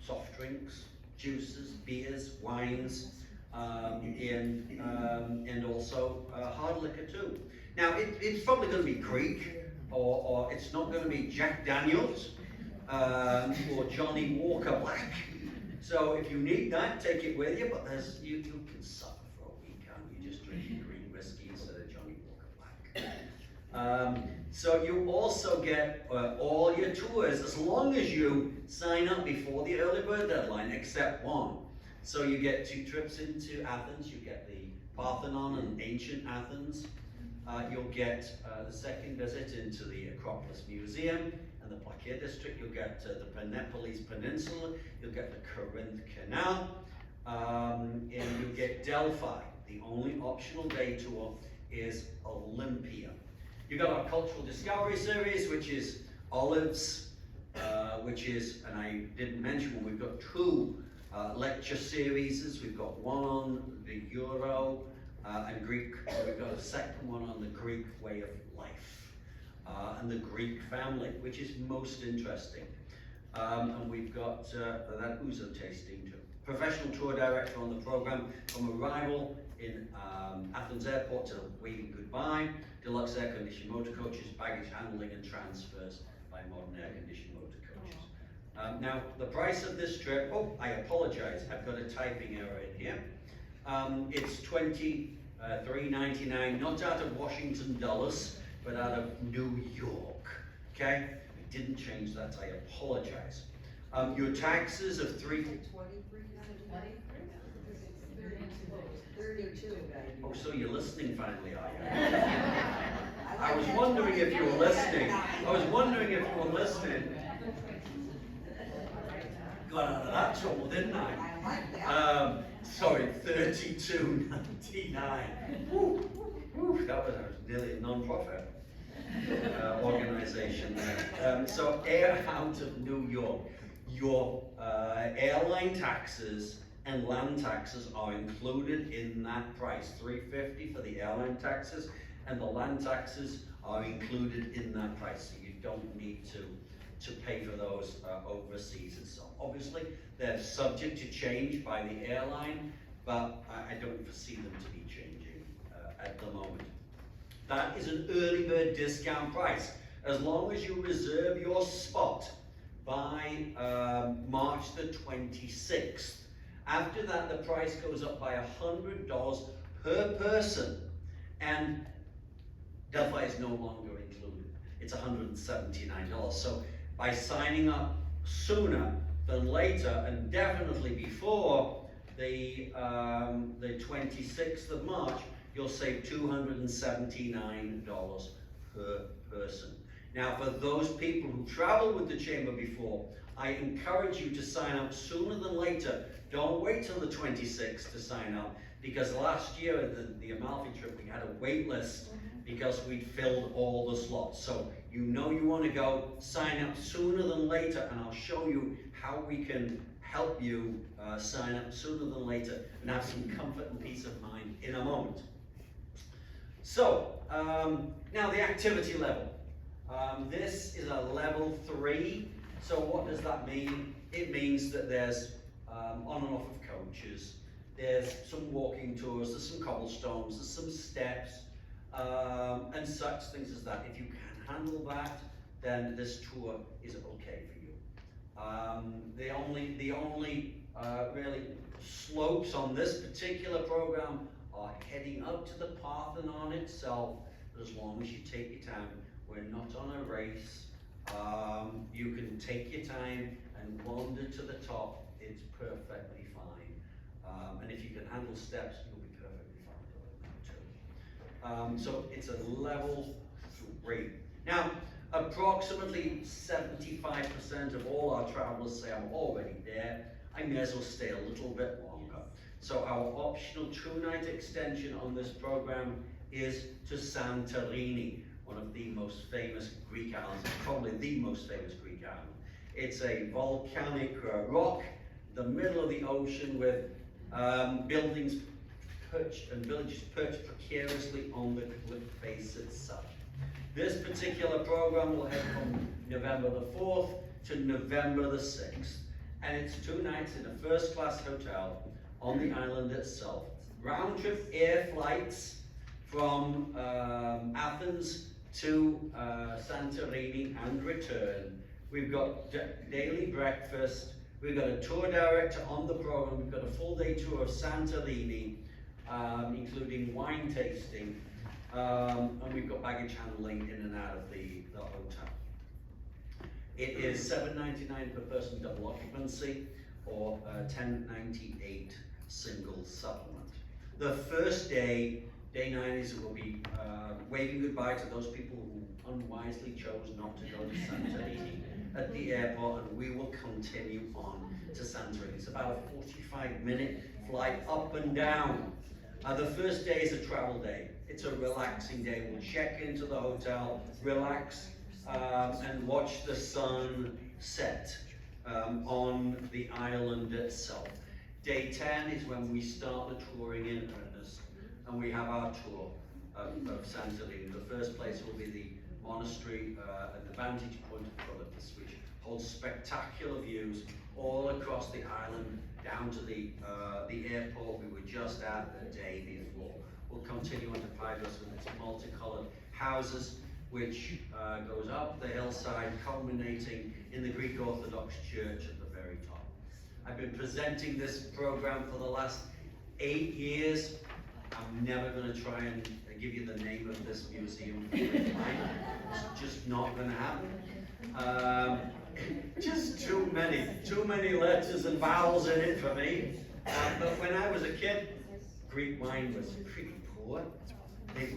soft drinks, juices, beers, wines, and also hard liquor too. Now it's probably going to be Greek, or it's not going to be Jack Daniels or Johnny Walker Black. So if you need that, take it with you. But you can suffer for a week, can't you? Just drinking green whiskey instead of Johnny Walker Black. So you also get all your tours as long as you sign up before the early bird deadline, except one. So you get 2 trips into Athens. You get the Parthenon and ancient Athens. You'll get the second visit into the Acropolis Museum and the Plakia district. You'll get the Penepolis Peninsula. You'll get the Corinth Canal. And you'll get Delphi. The only optional day tour is Olympia. You've got our Cultural Discovery Series, which is Olives, and I didn't mention, we've got 2 lecture series. We've got one on the Euro and Greek. We've got a second one on the Greek way of life and the Greek family, which is most interesting. And we've got that ouzo tasting too. Professional tour director on the program from arrival in Athens Airport to waving goodbye. Deluxe air-conditioned motor coaches, baggage handling and transfers by modern air-conditioned motor coaches. Now, the price of this trip, I apologize, I've got a typing error in here. It's $23.99, not out of Washington dollars, but out of New York, okay? I didn't change that, I apologize. Your taxes of 32. Oh, so you're listening finally, are you? I was wondering if you were listening. Got out of that trouble, didn't I? I like that. Sorry, $32.99. That was nearly a non-profit organization there. So air out of New York. Your airline taxes and land taxes are included in that price. $350 for the airline taxes and the land taxes are included in that price, so you don't need to pay for those overseas itself. Obviously, they're subject to change by the airline, but I don't foresee them to be changing at the moment. That is an early bird discount price. As long as you reserve your spot by March the 26th. After that, the price goes up by $100 per person, and Delphi is no longer included. It's $179. So by signing up sooner than later, and definitely before the 26th of March, you'll save $279 per person. Now, for those people who traveled with the Chamber before, I encourage you to sign up sooner than later. Don't wait till the 26th to sign up, because last year at the Amalfi trip, we had a wait list because we'd filled all the slots. So you know you want to go, sign up sooner than later, and I'll show you how we can help you sign up sooner than later and have some comfort and peace of mind in a moment. So, now the activity level. This is a level 3. So what does that mean? It means that there's on and off of coaches, there's some walking tours, there's some cobblestones, there's some steps, and such things as that. If you can handle that, then this tour is okay for you. The only really slopes on this particular program are heading up to the Parthenon itself, but as long as you take your time, we're not on a race. You can take your time and wander to the top. It's perfectly fine. And if you can handle steps, you'll be perfectly fine doing that too. So it's a level 3. Now, approximately 75% of all our travelers say, I'm already there, I may as well stay a little bit longer. So our optional 2-night extension on this program is to Santorini, one of the most famous Greek islands, probably the most famous Greek island. It's a volcanic rock, the middle of the ocean, with buildings perched and villages perched precariously on the cliff face itself. This particular program will head from November the 4th to November the 6th. And it's 2 nights in a first-class hotel on the island itself. Round-trip air flights from Athens to Santorini and return. We've got daily breakfast. We've got a tour director on the program. We've got a full-day tour of Santorini, including wine tasting. And we've got baggage handling in and out of the hotel. It is $7.99 per person double occupancy, or $10.98 single supplement. The first day, day 9, is we'll be waving goodbye to those people who unwisely chose not to go to Santorini at the airport, and we will continue on to Santorini. It's about a 45-minute flight up and down. The first day is a travel day. It's a relaxing day. We'll check into the hotel, relax, and watch the sun set on the island itself. Day 10 is when we start the touring in earnest, and we have our tour of Santorini. The first place will be the monastery at the vantage point of Philippus, which holds spectacular views all across the island down to the airport we were just at the day before. We'll continue on to Pydros with its multicolored houses, which goes up the hillside, culminating in the Greek Orthodox Church at the very top. I've been presenting this program for the last 8 years. I'm never going to try and give you the name of this museum. It's just not going to happen. Just too many letters and vowels in it for me. But when I was a kid, Greek wine was pretty poor.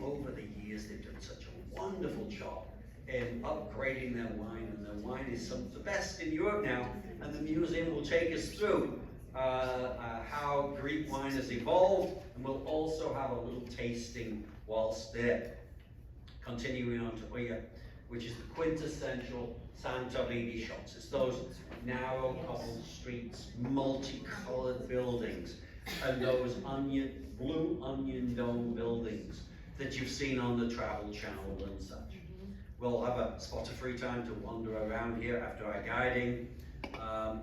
Over the years, they've done such a wonderful job in upgrading their wine, and their wine is some of the best in Europe now, and the museum will take us through how Greek wine has evolved, and we'll also have a little tasting whilst there. Continuing on to Oya, which is the quintessential Santorini shops. It's those narrow cobbled streets, multicolored buildings, and those blue onion dome buildings. that you've seen on the Travel Channel and such. We'll have a spot of free time to wander around here after our guiding.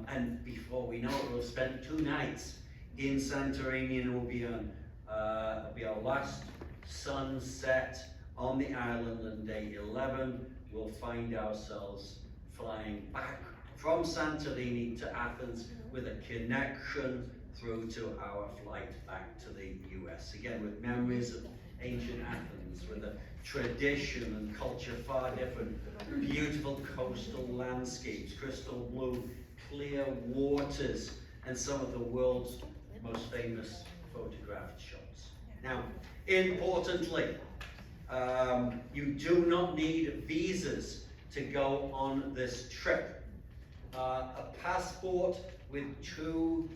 And before we know it, we'll have spent 2 nights in Santorini, and it'll be our last sunset on the island, and day 11, we'll find ourselves flying back from Santorini to Athens with a connection through to our flight back to the US. Again, with memories of ancient Athens, with a tradition and culture far different, beautiful coastal landscapes, crystal blue, clear waters, and some of the world's most famous photographed shots. Now, importantly, you do not need visas to go on this trip. A passport with 2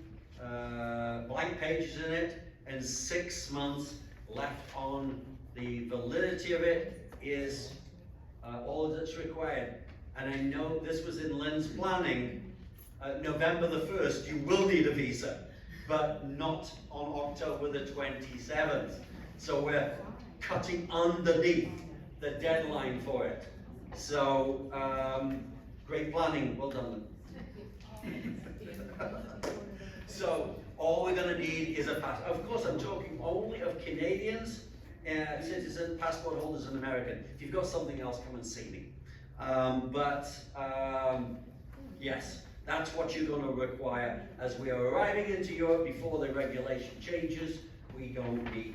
blank pages in it and 6 months left on the validity of it is all that's required. And I know this was in Lynn's planning. November the 1st, you will need a visa, but not on October the 27th. So we're cutting underneath the deadline for it. So, great planning, well done. So, all we're going to need is a passport. Of course, I'm talking only of Canadians, citizens, passport holders, and American. If you've got something else, come and see me. Yes, that's what you're going to require. As we are arriving into Europe before the regulation changes, we don't need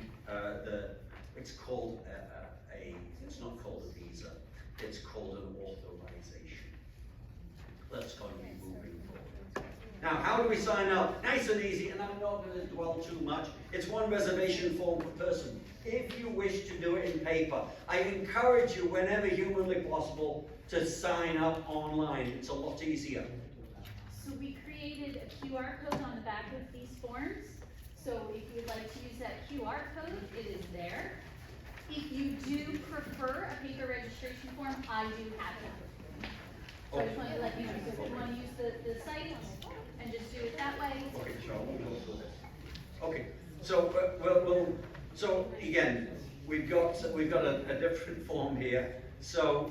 it's called it's not called a visa, it's called an authorization. That's going to be moving forward. Now, how do we sign up? Nice and easy, and I'm not going to dwell too much. It's 1 reservation form per person. If you wish to do it in paper, I encourage you, whenever humanly possible, to sign up online. It's a lot easier. So we created a QR code on the back of these forms. So if you'd like to use that QR code, it is there. If you do prefer a paper registration form, I do have it. So I just wanted to let you know, so if you want to use the site and just do it that way. Okay, Charles, we'll go through this. Okay, so so again, we've got a different form here. So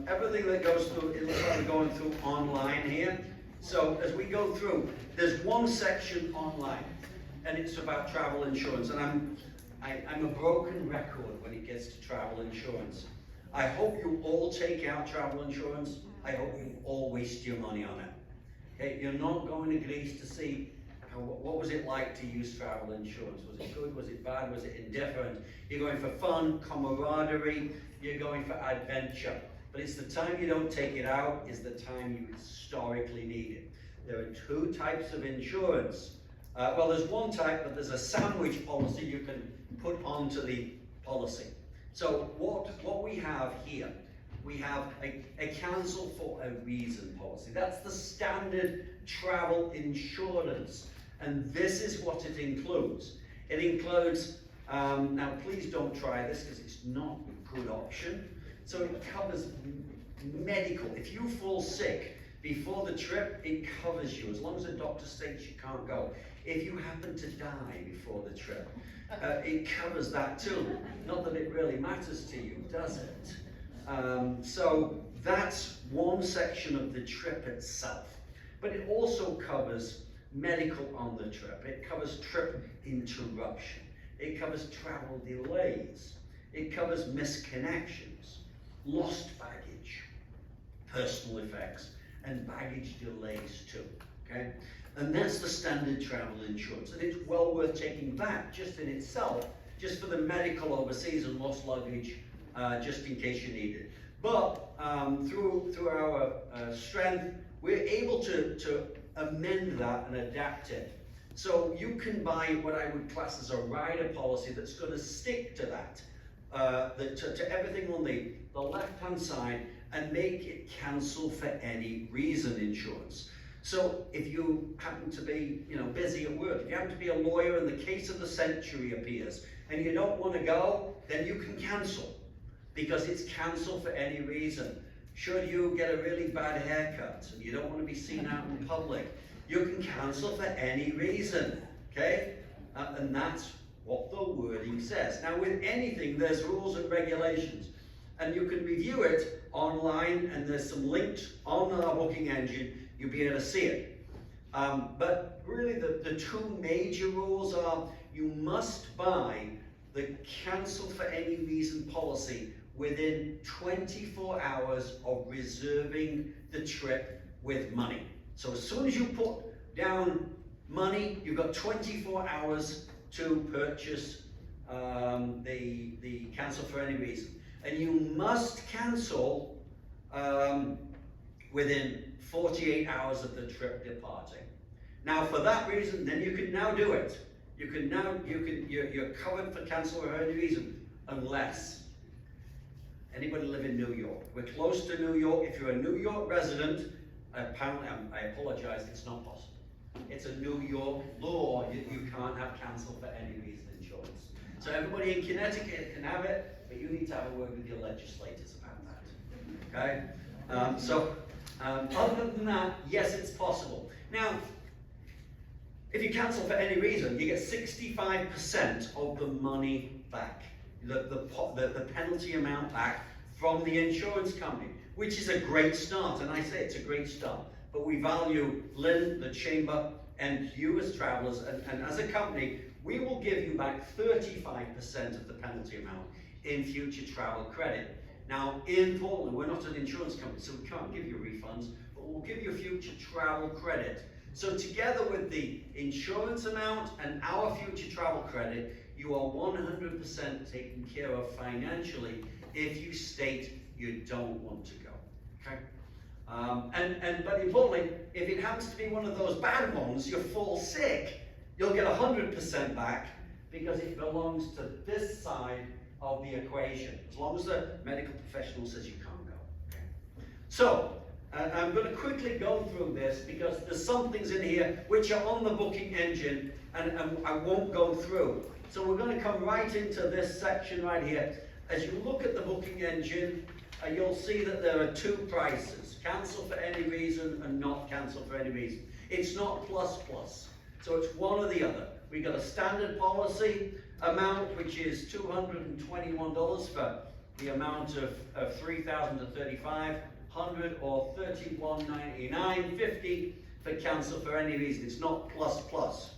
everything that goes through, it looks like we're going through online here. So as we go through, there's one section online, and it's about travel insurance. And I'm a broken record when it gets to travel insurance. I hope you all take out travel insurance. I hope you all waste your money on it. Okay, you're not going to Greece to see what was it like to use travel insurance. Was it good? Was it bad? Was it indifferent? You're going for fun, camaraderie. You're going for adventure. But it's the time you don't take it out is the time you historically need it. There are 2 types of insurance. Well, there's one type, but there's a sandwich policy you can put onto the policy. So what we have here, we have a cancel for a reason policy. That's the standard travel insurance. And this is what it includes. It includes, now please don't try this because it's not a good option. So it covers medical. If you fall sick before the trip, it covers you as long as the doctor states you can't go. If you happen to die before the trip, it covers that too. Not that it really matters to you, does it? So that's one section of the trip itself. But it also covers medical on the trip. It covers trip interruption. It covers travel delays. It covers misconnections, lost baggage, personal effects, and baggage delays too, okay? And that's the standard travel insurance, and it's well worth taking that just in itself, just for the medical overseas and lost luggage, just in case you need it. But through our strength, we're able to amend that and adapt it. So you can buy what I would class as a rider policy that's going to stick to that, to everything on the left-hand side, and make it cancel for any reason insurance. So if you happen to be, busy at work, if you happen to be a lawyer and the case of the century appears, and you don't want to go, then you can cancel, because it's cancel for any reason. Should you get a really bad haircut and you don't want to be seen out in public, you can cancel for any reason, okay? And that's what the wording says. Now with anything, there's rules and regulations, and you can review it online, and there's some links on our booking engine, you'll be able to see it. But really the two major rules are, you must buy the cancel for any reason policy within 24 hours of reserving the trip with money. So as soon as you put down money, you've got 24 hours to purchase the cancel for any reason. And you must cancel within 48 hours of the trip departing. Now for that reason, then you can now do it. You're covered for cancel for any reason, unless anybody live in New York. We're close to New York. If you're a New York resident, apparently, I apologize, it's not possible. It's a New York law, you can't have cancel for any reason insurance. So everybody in Connecticut can have it, but you need to have a word with your legislators about that, okay? Other than that, yes, it's possible. Now, if you cancel for any reason, you get 65% of the money back, the penalty amount back from the insurance company, which is a great start, and I say it's a great start. But we value Lynn, the Chamber, and you as travelers, and as a company, we will give you back 35% of the penalty amount in future travel credit. Now, in Portland, we're not an insurance company, so we can't give you refunds, but we'll give you future travel credit. So together with the insurance amount and our future travel credit, you are 100% taken care of financially if you state you don't want to go, okay? But importantly, if it happens to be one of those bad ones, you fall sick, you'll get 100% back because it belongs to this side of the equation, as long as the medical professional says you can't go. Okay? So, I'm going to quickly go through this because there's some things in here which are on the booking engine and I won't go through. So we're going to come right into this section right here. As you look at the booking engine, you'll see that there are two prices, cancel for any reason and not cancel for any reason. It's not plus plus, so it's one or the other. We've got a standard policy amount, which is $221 for the amount of $3,000 to $3,500, or $31.99.50 for cancel for any reason. It's not plus plus.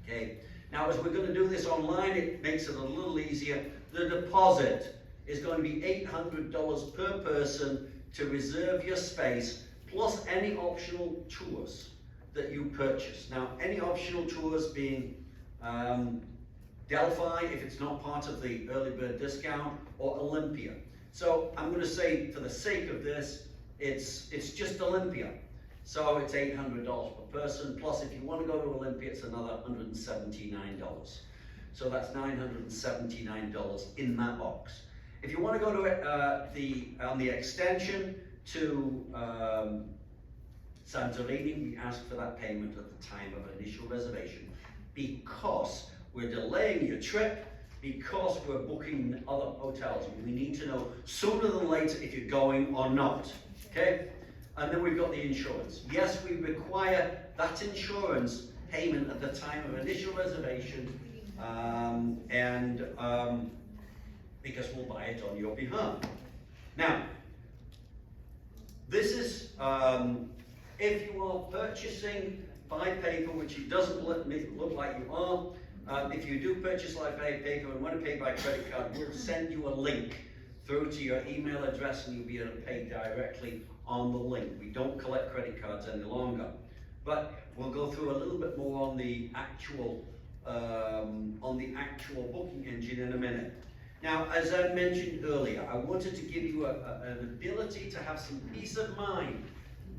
Okay. Now, as we're going to do this online, it makes it a little easier. The deposit is going to be $800 per person to reserve your space, plus any optional tours that you purchase. Now, any optional tours being Delphi, if it's not part of the early bird discount, or Olympia. So I'm going to say, for the sake of this, it's just Olympia. So it's $800 per person, plus if you want to go to Olympia, it's another $179. So that's $979 in that box. If you want to go to on the extension to Santorini, we ask for that payment at the time of initial reservation because we're delaying your trip, because we're booking other hotels. We need to know sooner than later if you're going or not, okay? And then we've got the insurance. Yes, we require that insurance payment at the time of initial reservation, because we'll buy it on your behalf. Now, this is, if you are purchasing by paper, which it doesn't look like you are, if you do purchase by paper and want to pay by credit card, we'll send you a link through to your email address and you'll be able to pay directly on the link. We don't collect credit cards any longer. But we'll go through a little bit more on the actual booking engine in a minute. Now, as I mentioned earlier, I wanted to give you an ability to have some peace of mind,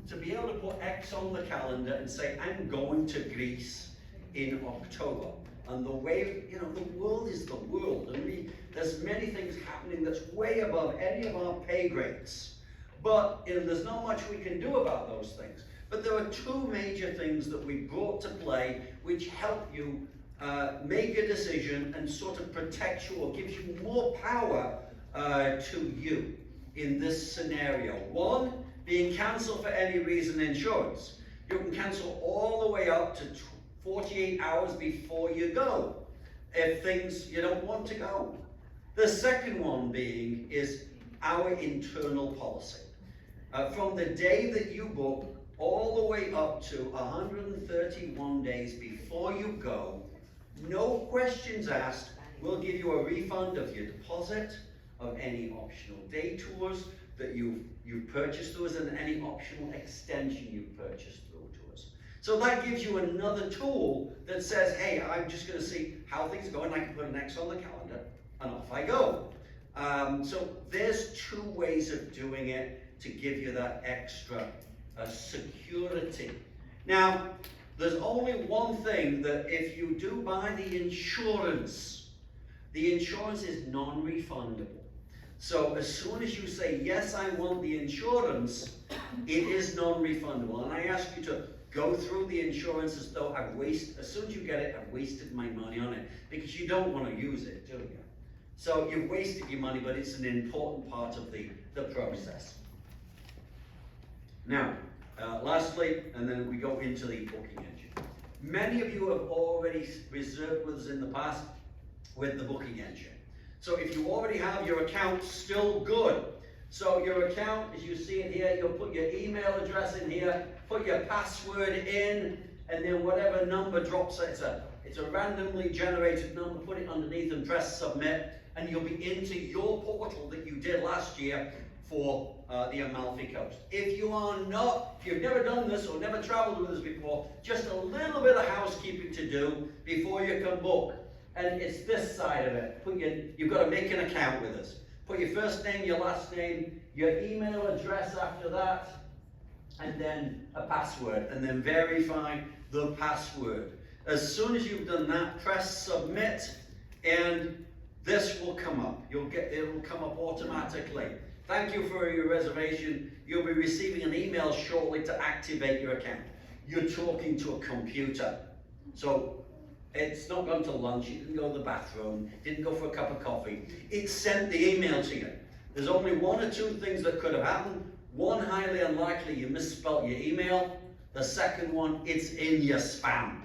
to be able to put X on the calendar and say, I'm going to Greece in October. And the way, the world is the world, and there's many things happening that's way above any of our pay grades. But there's not much we can do about those things. But there are two major things that we brought to play which help you make a decision and sort of protect you or gives you more power to you in this scenario. One, being cancel for any reason insurance. You can cancel all the way up to 48 hours before you go. if things you don't want to go. The second one being is our internal policy. From the day that you book all the way up to 131 days before you go, no questions asked, we'll give you a refund of your deposit, of any optional day tours that you've purchased through us, and any optional extension you've purchased through to us. So that gives you another tool that says, hey, I'm just going to see how things are going. I can put an X on the calendar, and off I go. So there's two ways of doing it to give you that extra security. Now, there's only one thing, that if you do buy the insurance is non-refundable. So as soon as you say, yes, I want the insurance, it is non-refundable. And I ask you to go through the insurance as though as soon as you get it, I've wasted my money on it, because you don't want to use it, do you? So you've wasted your money, but it's an important part of the process. Now, lastly, and then we go into the booking engine. Many of you have already reserved with us in the past with the booking engine. So if you already have your account, still good. So your account, as you see it here, you'll put your email address in here, put your password in, and then whatever number drops, it's a randomly generated number, put it underneath and press submit, and you'll be into your portal that you did last year for the Amalfi Coast. If you've never done this or never traveled with us before, just a little bit of housekeeping to do before you can book. And it's this side of it. You've got to make an account with us. Put your first name, your last name, your email address after that, and then a password, and then verify the password. As soon as you've done that, press submit, and this will come up. It will come up automatically. Thank you for your reservation. You'll be receiving an email shortly to activate your account. You're talking to a computer. So it's not gone to lunch, you didn't go to the bathroom, didn't go for a cup of coffee. It sent the email to you. There's only one or two things that could have happened. One, highly unlikely, you misspelled your email. The second one, it's in your spam.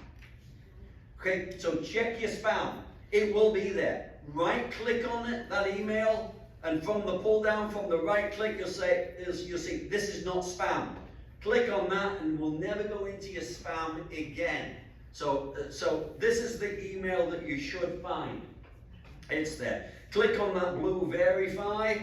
Okay, so check your spam. It will be there. Right click on it, that email, and from the pull down from the right click, you'll see this is not spam. Click on that and we'll never go into your spam again. So this is the email that you should find. It's there. Click on that blue verify,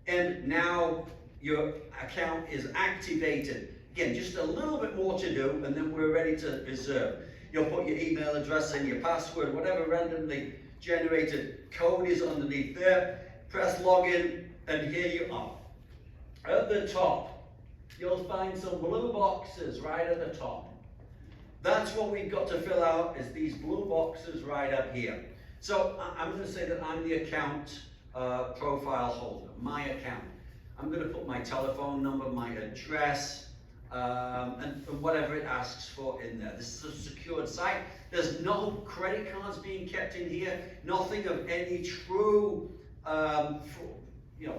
and now your account is activated. Again, just a little bit more to do, and then we're ready to reserve. You'll put your email address in, your password, whatever randomly generated code is underneath there. Press login, and here you are. At the top, you'll find some blue boxes right at the top. That's what we've got to fill out, is these blue boxes right up here. So I'm going to say that I'm the account profile holder, my account. I'm going to put my telephone number, my address, and whatever it asks for in there. This is a secured site. There's no credit cards being kept in here. Nothing of any true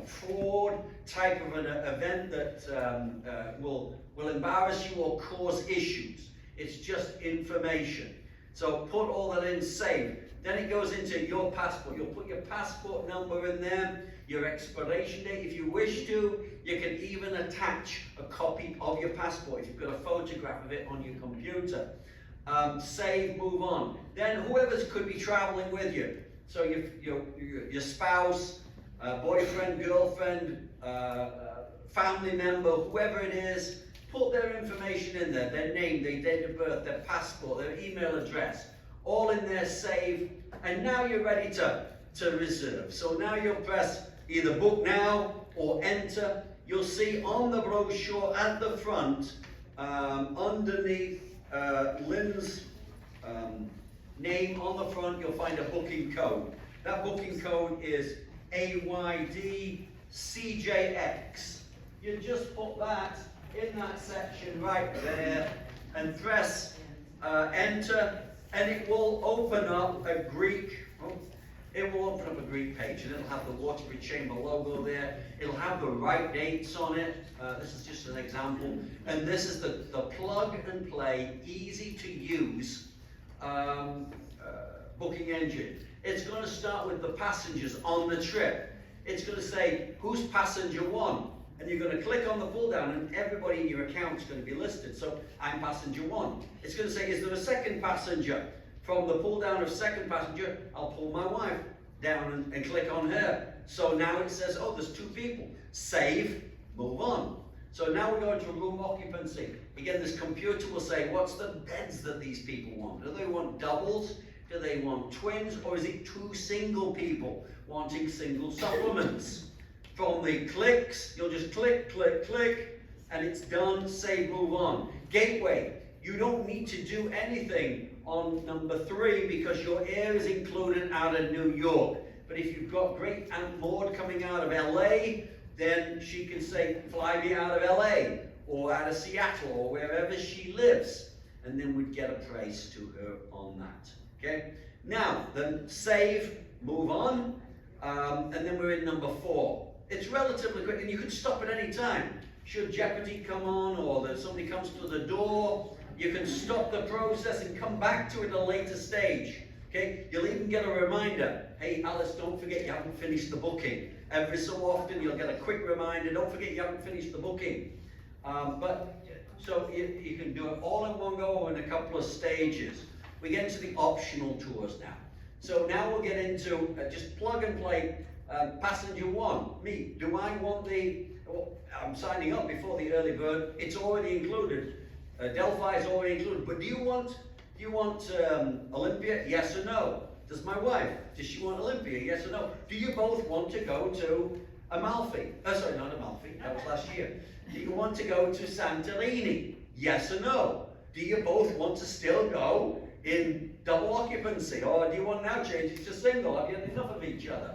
fraud type of an event that will embarrass you or cause issues. It's just information. So put all that in, save. Then it goes into your passport. You'll put your passport number in there, your expiration date. If you wish to, you can even attach a copy of your passport if you've got a photograph of it on your computer. Save, move on. Then whoever could be traveling with you. So your spouse, boyfriend, girlfriend, family member, whoever it is, put their information in there, their name, their date of birth, their passport, their email address, all in there, save, and now you're ready to reserve. So now you'll press either book now or enter. You'll see on the brochure at the front, underneath Lynn's name on the front, you'll find a booking code. That booking code is AYDCJX. You just put that in that section right there and press enter, and it will open up a Greek page, and it'll have the Waterbury Chamber logo there. It'll have the right dates on it. This is just an example, and this is the plug and play, easy to use booking engine. It's going to start with the passengers on the trip. It's going to say, who's passenger 1? And you're going to click on the pull down and everybody in your account is going to be listed. So I'm passenger 1. It's going to say, is there a second passenger? From the pull down of second passenger, I'll pull my wife down and click on her. So now it says, oh, there's 2 people. Save, move on. So now we go into room occupancy. Again, this computer will say, what's the beds that these people want? Do they want doubles? Do they want twins? Or is it 2 single people wanting single supplements? From the clicks, you'll just click, click, click, and it's done, save, move on. Gateway, you don't need to do anything on number 3 because your air is included out of New York. But if you've got great Aunt Maud coming out of LA, then she can say, fly me out of LA, or out of Seattle, or wherever she lives. And then we'd get a price to her on that, okay? Now, then save, move on, and then we're in number 4. It's relatively quick, and you can stop at any time. Should Jeopardy come on, or that somebody comes to the door, you can stop the process and come back to it at a later stage. Okay? You'll even get a reminder. Hey, Alice, don't forget you haven't finished the booking. Every so often, you'll get a quick reminder. Don't forget you haven't finished the booking. So you can do it all in one go or in a couple of stages. We get into the optional tours now. So now we'll get into just plug and play. Passenger 1, me. Do I want the? Well, I'm signing up before the early bird. It's already included. Delphi is already included. But do you want Olympia? Yes or no? Does my wife? Does she want Olympia? Yes or no? Do you both want to go to Amalfi? Sorry, not Amalfi. That was last year. Do you want to go to Santorini? Yes or no? Do you both want to still go in double occupancy, or do you want now change it to single? Have you had enough of each other?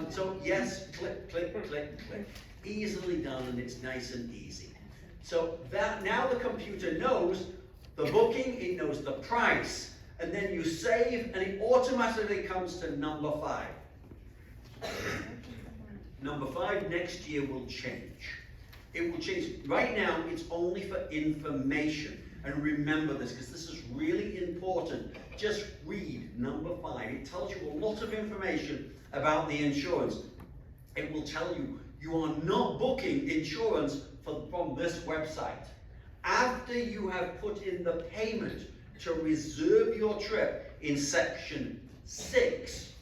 So yes, click, click, click, click. Easily done, and it's nice and easy. So that now the computer knows the booking, it knows the price, and then you save, and it automatically comes to number 5. Number 5 next year will change. It will change. Right now, it's only for information. And remember this, because this is really important. Just read number 5. It tells you a lot of information about the insurance. It will tell you you are not booking insurance from this website. After you have put in the payment to reserve your trip in section 6,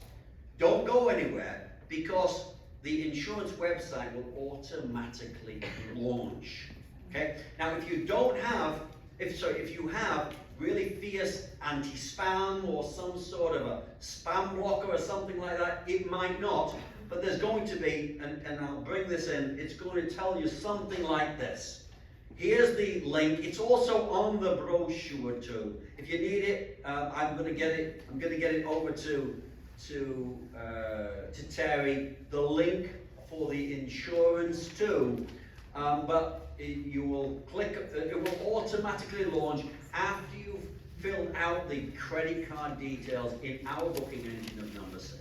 don't go anywhere, because the insurance website will automatically launch. Okay? Now, if you have really fierce anti-spam or some sort of a spam blocker or something like that, it might not, but there's going to be, and I'll bring this in, it's going to tell you something like this. Here's the link. It's also on the brochure too. If you need it, I'm going to get it over to Terry, the link for the insurance too. But you will click, it will automatically launch after you've filled out the credit card details in our booking engine of number 6.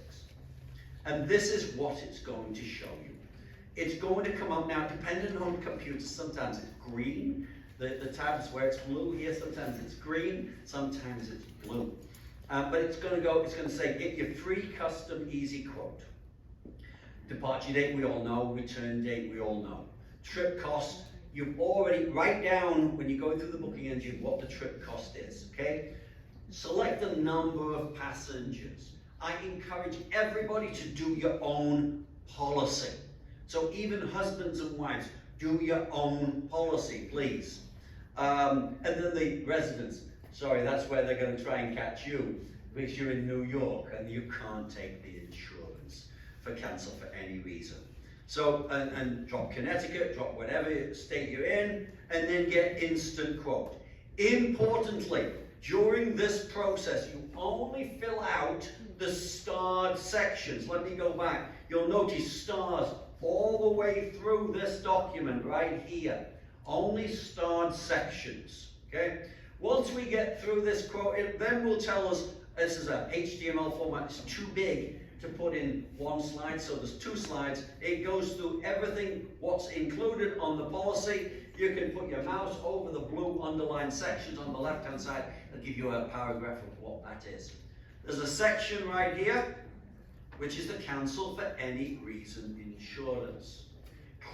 And this is what it's going to show you. It's going to come up now, depending on the computer, sometimes it's green, the tabs where it's blue here, sometimes it's green, sometimes it's blue. But it's going to say, get your free custom easy quote. Departure date, we all know. Return date, we all know. Trip cost, you've already, write down when you go through the booking engine what the trip cost is, okay? Select the number of passengers. I encourage everybody to do your own policy. So even husbands and wives, do your own policy, please. And then the residents, sorry, that's where they're going to try and catch you, because you're in New York and you can't take the insurance for cancel for any reason. So, and drop Connecticut, drop whatever state you're in, and then get instant quote. Importantly, during this process, you only fill out the starred sections. Let me go back. You'll notice stars all the way through this document right here. Only starred sections, okay? Once we get through this quote, it then will tell us this is a HTML format. It's too big to put in one slide, so there's 2 slides. It goes through everything, what's included on the policy. You can put your mouse over the blue underlined sections on the left-hand side and give you a paragraph of what that is. there's a section right here, which is the cancel for any reason insurance.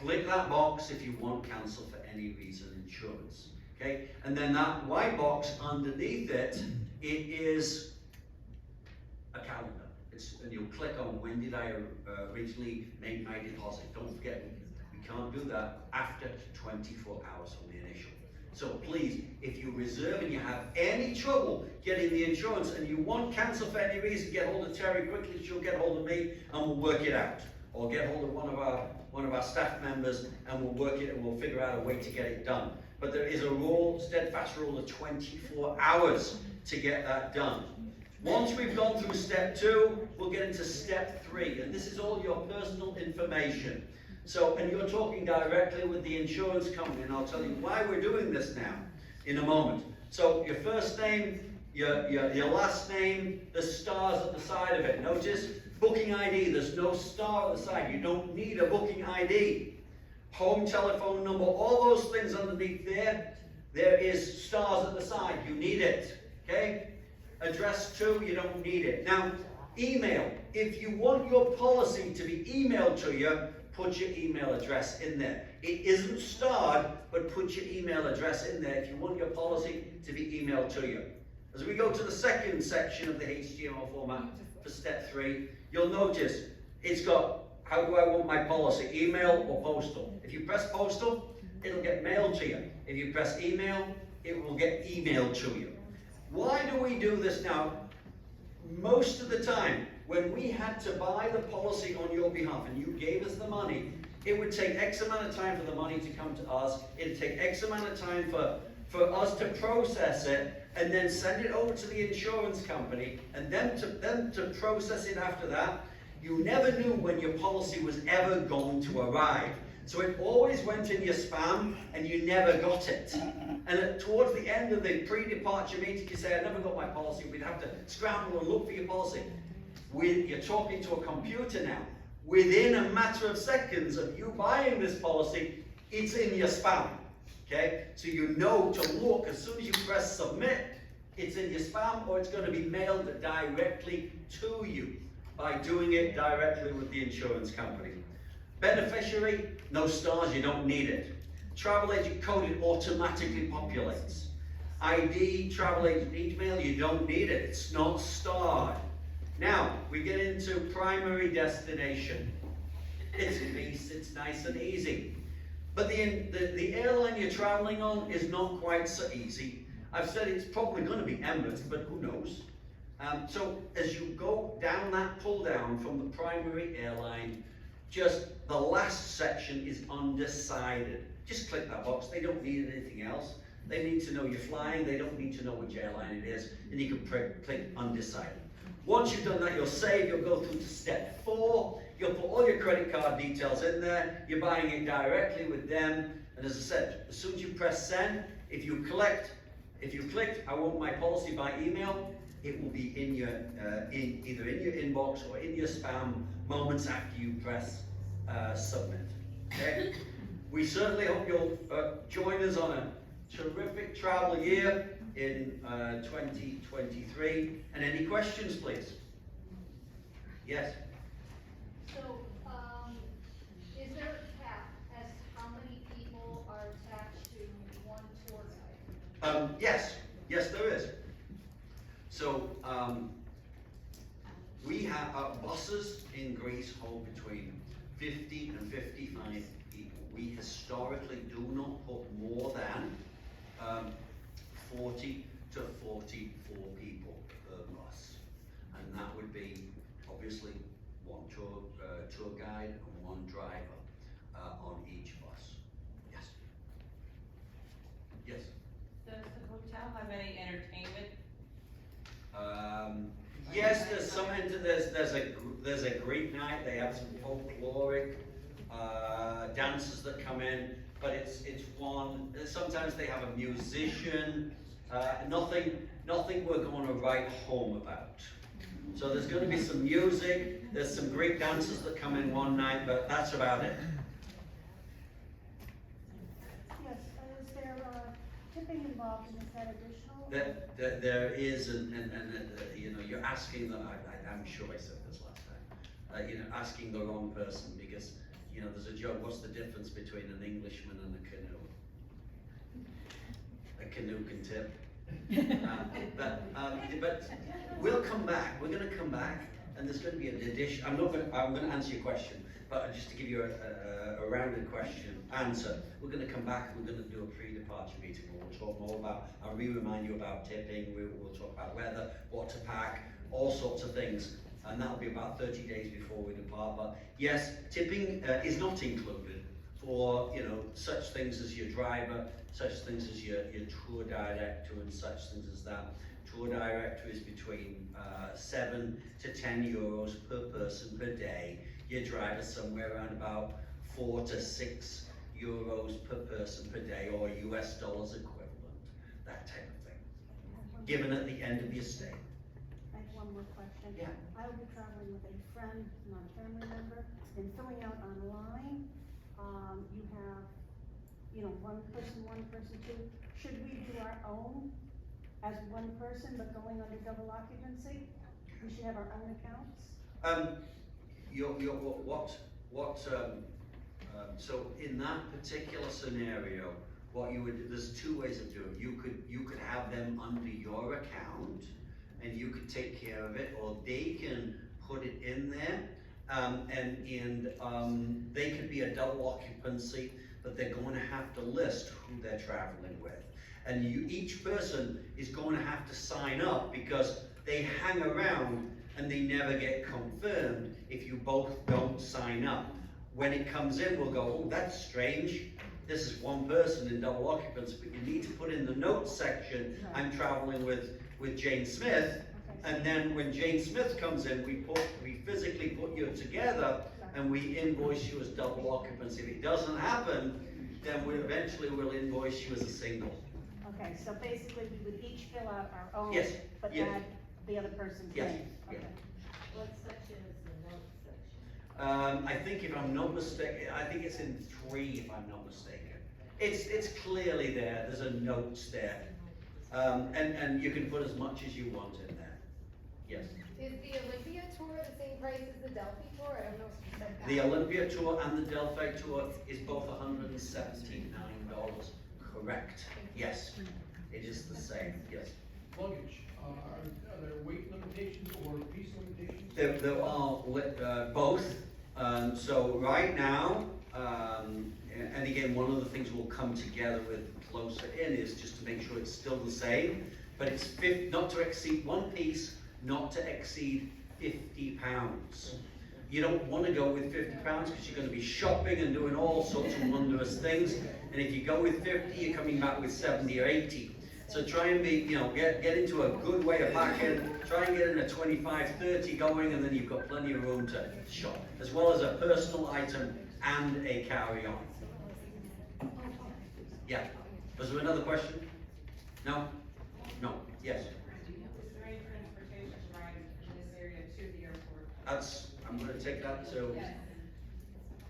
Click that box if you want cancel for any reason insurance. Okay, and then that white box underneath it, it is a calendar. And you'll click on when did I originally make my deposit. Don't forget, we can't do that after 24 hours from the initial. So please, if you reserve and you have any trouble getting the insurance and you want cancel for any reason, get hold of Terry quickly. She'll get hold of me and we'll work it out. Or get hold of one of our staff members and we'll work it and we'll figure out a way to get it done. But there is a rule, steadfast rule of 24 hours to get that done. Once we've gone through step 2, we'll get into step 3, and this is all your personal information. So, and you're talking directly with the insurance company, and I'll tell you why we're doing this now in a moment. So, your first name, your last name, the stars at the side of it. Notice, booking ID, there's no star at the side. You don't need a booking ID. Home telephone number, all those things underneath there, there is stars at the side. You need it, okay? Address 2, you don't need it. Now, email. If you want your policy to be emailed to you, put your email address in there. It isn't starred, but put your email address in there if you want your policy to be emailed to you. As we go to the second section of the HTML format for step 3, you'll notice it's got, how do I want my policy, email or postal? If you press postal, it'll get mailed to you. If you press email, it will get emailed to you. Why do we do this now? Most of the time, when we had to buy the policy on your behalf and you gave us the money, it would take X amount of time for the money to come to us. It'd take X amount of time for us to process it and then send it over to the insurance company and them to process it after that. You never knew when your policy was ever going to arrive. So it always went in your spam and you never got it. And towards the end of the pre-departure meeting, you say, I never got my policy. We'd have to scramble and look for your policy. You're talking to a computer now. Within a matter of seconds of you buying this policy, it's in your spam. Okay? So you know to look as soon as you press submit, it's in your spam or it's going to be mailed directly to you by doing it directly with the insurance company. Beneficiary, no stars, you don't need it. Travel agent code, it automatically populates. ID, travel agent email, you don't need it. It's not starred. Now, we get into primary destination. It's nice, it's nice and easy. But the airline you're traveling on is not quite so easy. I've said it's probably going to be Emirates, but who knows? So as you go down that pull down from the primary airline, just the last section is undecided. Just click that box. They don't need anything else. They need to know you're flying. They don't need to know which airline it is. And you can click undecided. Once you've done that, you'll save. You'll go through to step 4. You'll put all your credit card details in there. You're buying it directly with them. And as I said, as soon as you press send, if you clicked, I want my policy by email, it will be in your either in your inbox or in your spam moments after you press submit. Okay? We certainly hope you'll join us on a terrific travel year in 2023. And any questions, please? Yes? So, is there a cap as to how many people are attached to one tour guide? Yes, there is. So, we have buses in Greece hold between 50 and 55 people. We historically do not put more than 40 to 44 people per bus. And that would be obviously one tour guide and one driver on each bus. Yes? Yes? Does the hotel have any entertainment? Yes, there's some there's a Greek night. They have some folkloric dancers that come in, but it's one. Sometimes they have a musician. Nothing we're going to write home about. So there's going to be some music. There's some Greek dancers that come in one night, but that's about it. Yes, is there tipping involved in this, that additional, there is, you know, you're asking I'm sure I said this last time, you know, asking the wrong person, because, you know, there's a joke, what's the difference between an Englishman and a canoe? A canoe can tip. But we'll come back, we're gonna come back, and there's gonna be an addition, I'm gonna answer your question, but just to give you a rounded answer, we're gonna come back, we're gonna do a pre-departure meeting, where we'll talk more about, I'll remind you about tipping, we'll talk about weather, what to pack, all sorts of things, and that'll be about 30 days before we depart. But yes, tipping is not included for, you know, such things as your driver, such things as your tour director, and such things as that. Tour director is between 7 to 10 euros per person per day. Your driver somewhere around about 4 to 6 euros per person per day, or US dollars equivalent, that type of thing, given at the end of your stay. I have one more question. Yeah. I will be traveling with a friend, not a family member, and filling out online, you have, you know, one person, two. Should we do our own as one person, but going under double occupancy? We should have our own accounts? So in that particular scenario, what you would, there's two ways of doing it. You could have them under your account, and you could take care of it, or they can put it in there, they could be a double occupancy, but they're going to have to list who they're traveling with. And each person is going to have to sign up, because they hang around and they never get confirmed if you both don't sign up. When it comes in, we'll go, oh, that's strange. This is one person in double occupancy, but you need to put in the notes section, I'm traveling with Jane Smith. And then when Jane Smith comes in, we physically put you together, and we invoice you as double occupancy. If it doesn't happen, then eventually we'll invoice you as a single. Okay, so basically we would each fill out our own, Yes, but yeah. add the other person's Yes, name. yeah. Okay. What section is the note section? I think if I'm not mistaken, I think it's in 3 if I'm not mistaken. It's clearly there, there's a notes there. And you can put as much as you want in there. Yes. Is the Olympia tour the same price as the Delphi tour? I don't know if you said that. The Olympia tour and the Delphi tour is both $179. Correct. Yes. It is the same, yes. Luggage, are there weight limitations or piece limitations? There are both. So right now, and again, one of the things we'll come together with closer in is just to make sure it's still the same, but it's not to exceed one piece, not to exceed 50 pounds. You don't want to go with 50 pounds because you're going to be shopping and doing all sorts of wondrous things. And if you go with 50, you're coming back with 70 or 80. So try and be, you know, get into a good way of packing. Try and get in a 25, 30 going, and then you've got plenty of room to shop, as well as a personal item and a carry-on. Yeah. Was there another question? No? No. Yes. Is there any transportation provided in this area to the airport? I'm going to take that to. Yes,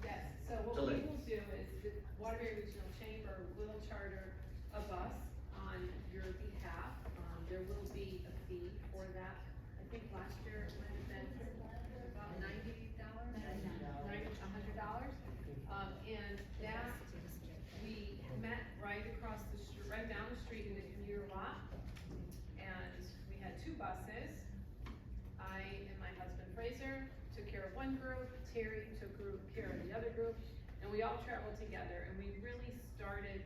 yes, so what To we Lynn. will do is the Waterbury Regional Chamber will charter a bus on your behalf. There will be a fee for that. I think last year it might have been about $90, $100. And that, we met right across the street, right down the street in the commuter lot. And we had 2 buses. I and my husband Fraser took care of one group, Terry took care of the other group, and we all traveled together, and we really started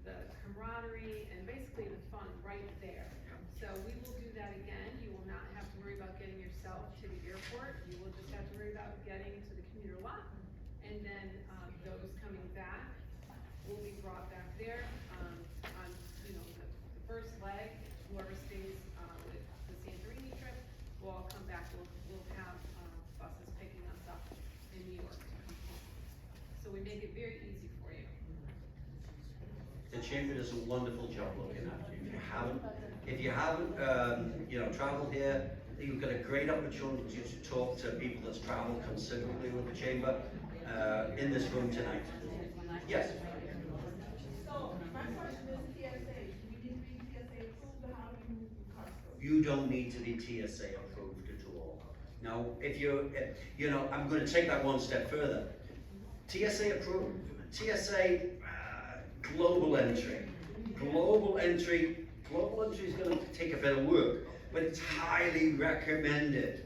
the camaraderie and basically the fun right there. So we will do that again. You will not have to worry about getting yourself to the airport. You will just have to worry about getting to the commuter lot, and then those coming back will be brought back there on, you know, the first leg. Whoever stays with the Santorini trip will all come back. We'll have buses picking us up in New York to come home. So we make it very easy for you. The chamber does a wonderful job looking after you. If you haven't, you know, traveled here, you've got a great opportunity to talk to people that's traveled considerably with the chamber in this room tonight. Yes. So, my question is TSA, do we need to be TSA approved, or how do we you don't need to be TSA approved at all. Now, if you're, you know, I'm gonna take that one step further. TSA approved, TSA global entry. Global entry is gonna take a bit of work, but it's highly recommended.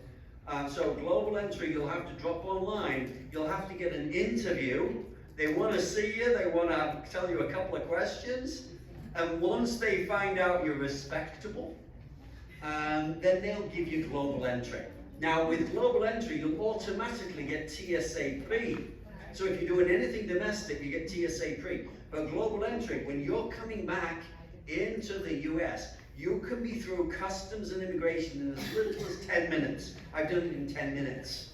So global entry, you'll have to drop online, you'll have to get an interview. They wanna see you, they wanna tell you a couple of questions, and once they find out you're respectable, then they'll give you global entry. Now with global entry, you'll automatically get TSA pre. So if you're doing anything domestic, you get TSA pre. But global entry, when you're coming back into the US, you can be through customs and immigration in as little as 10 minutes. I've done it in 10 minutes.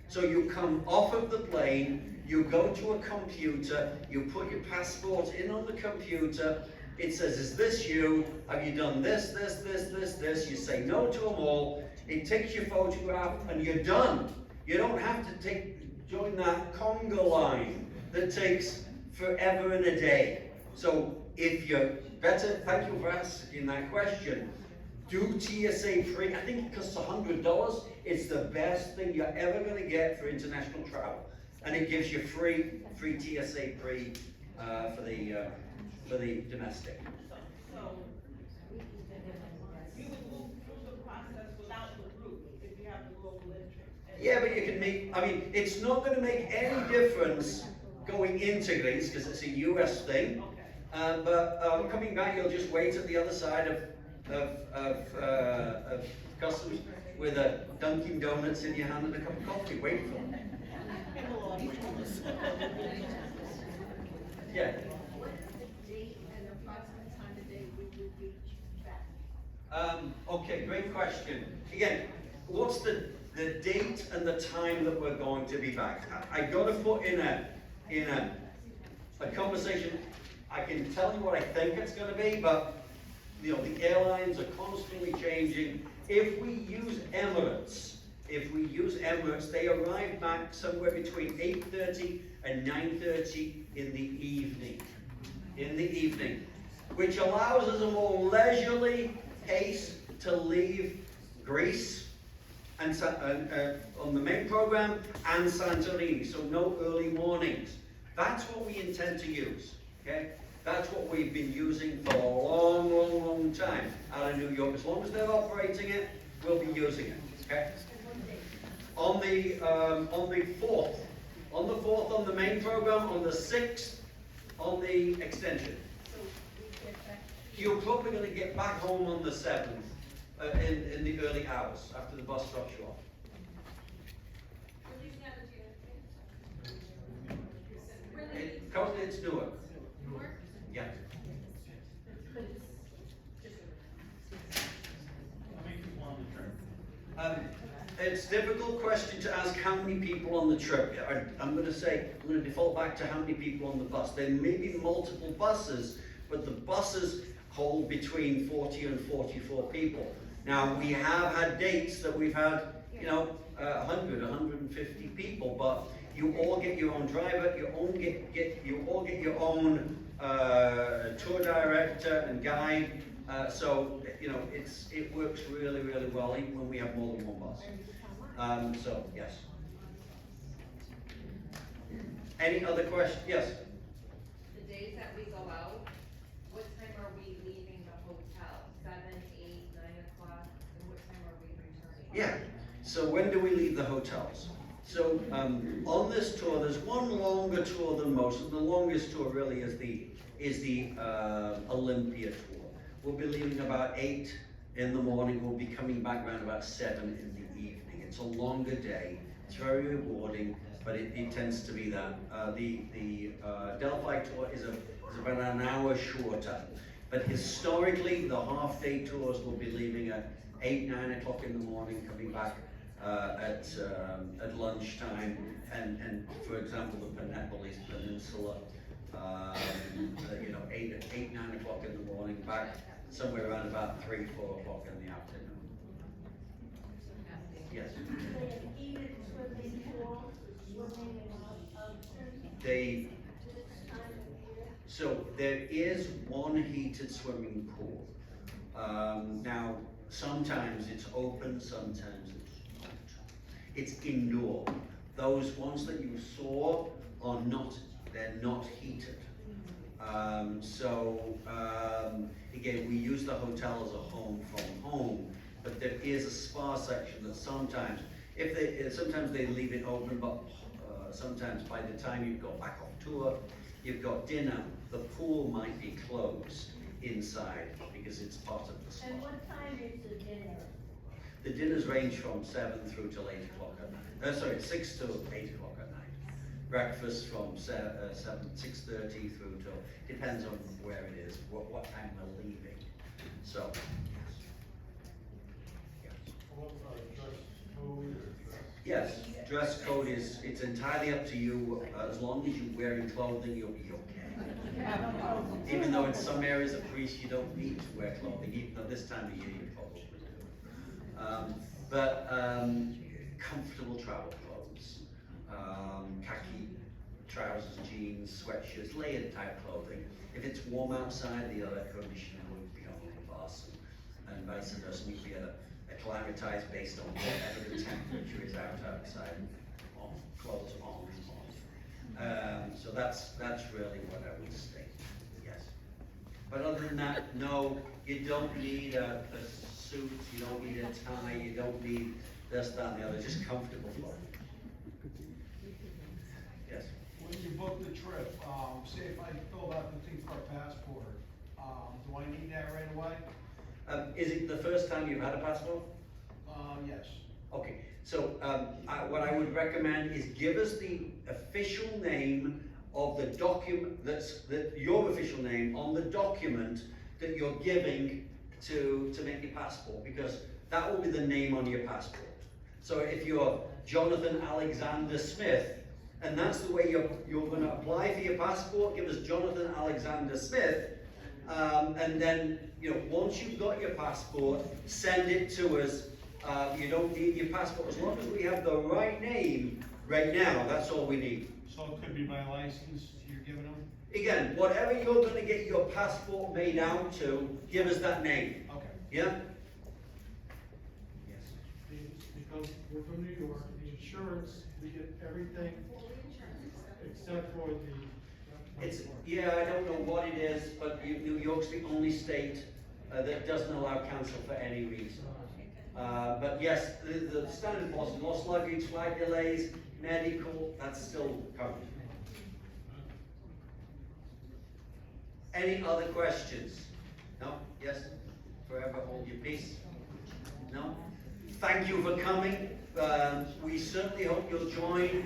So you come off of the plane, you go to a computer, you put your passport in on the computer, it says, is this you? Have you done this? You say no to them all, it takes your photograph and you're done. You don't have to join that conga line that takes forever and a day. So if you're better, thank you for asking that question. Do TSA pre, I think it costs $100. It's the best thing you're ever gonna get for international travel. And it gives you free TSA pre for the domestic. So, you would move through the process without the group if you have the global entry. Yeah, but you can it's not gonna make any difference going into Greece, because it's a US thing. But coming back, you'll just wait at the other side of customs with a Dunkin' Donuts in your hand and a cup of coffee, wait for them. Yeah. What is the date and approximate time of day we would be back? Okay, great question. Again, what's the date and the time that we're going to be back? I gotta put in a conversation. I can tell you what I think it's gonna be, but you know, the airlines are constantly changing. If we use Emirates, they arrive back somewhere between 8:30 and 9:30 in the evening, which allows us a more leisurely pace to leave Greece and on the main program and Santorini, so no early mornings. That's what we intend to use, okay? That's what we've been using for a long time out of New York. As long as they're operating it, we'll be using it, okay? On the 4th, on the main program, on the 6th, on the extension. You're probably going to get back home on the 7th, in the early hours, after the bus drops you off. It's Newark. Yeah. It's a difficult question to ask how many people on the trip. I'm going to default back to how many people on the bus. There may be multiple buses, but the buses hold between 40 and 44 people. Now, we have had dates that we've had, 100, 150 people, but you all get your own driver, you all get your own tour director and guide. So it works really well even when we have more than one bus. So yes. Any other questions? Yes. The days that we go out, what time are we leaving the hotel? 7, 8, 9 o'clock, and what time are we returning? Yeah. So when do we leave the hotels? So on this tour, there's one longer tour than most, and the longest tour really is the Olympia tour. We'll be leaving about 8 in the morning. We'll be coming back around about 7 in the evening. It's a longer day. It's very rewarding, but it tends to be that. The Delphi tour is about an hour shorter. But historically, the half-day tours will be leaving at 8, 9 o'clock in the morning, coming back at lunchtime, and for example, the Nepalese Peninsula, 8, 9 o'clock in the morning, back somewhere around about 3, 4 o'clock in the afternoon. Yes. So there is one heated swimming pool. Now, sometimes it's open, sometimes it's not. It's indoor. Those ones that you saw are not, they're not heated. Again, we use the hotel as a home from home, but there is a spa section that sometimes, sometimes they leave it open, but sometimes by the time you've got back off tour, you've got dinner, the pool might be closed inside because it's part of the spa. And what time is the dinner? The dinners range from 7 through till 8 o'clock at night. Sorry, 6 to 8 o'clock at night. Breakfast from 6:30 through till, depends on where it is, what time we're leaving. So, yes, dress code is, it's entirely up to you. As long as you're wearing clothing, you'll be okay. Even though in some areas of Greece you don't need to wear clothing, even though this time of year you probably do. Comfortable travel clothes, khaki trousers, jeans, sweatshirts, layered type clothing. If it's warm outside, the air conditioner would be on the bus, and vice versa. You'd be acclimatized based on whatever the temperature is outside, on clothes on. So that's really what I would state. Yes. But other than that, no, you don't need a suit, you don't need a tie, you don't need this, that, and the other, just comfortable clothing. Yes. When you book the trip, say if I fill out the thing for a passport, do I need that right away? Is it the first time you've had a passport? Yes. Okay, so what I would recommend is give us the official name of the document, your official name on the document that you're giving to make your passport, because that will be the name on your passport. So if you're Jonathan Alexander Smith, and that's the way you're going to apply for your passport, give us Jonathan Alexander Smith, and then, once you've got your passport, send it to us. You don't need your passport. As long as we have the right name right now, that's all we need. So it could be my license you're giving them? Again, whatever you're going to get your passport made out to, give us that name. Okay. Yeah? Yes. Because we're from New York, the insurance, we get everything except for Yeah, I don't know what it is, but New York's the only state that doesn't allow cancel for any reason. But yes, the standard policy, lost luggage, flight delays, medical, that's still covered. Any other questions? No? Yes? Forever hold your peace? No? Thank you for coming. We certainly hope you'll join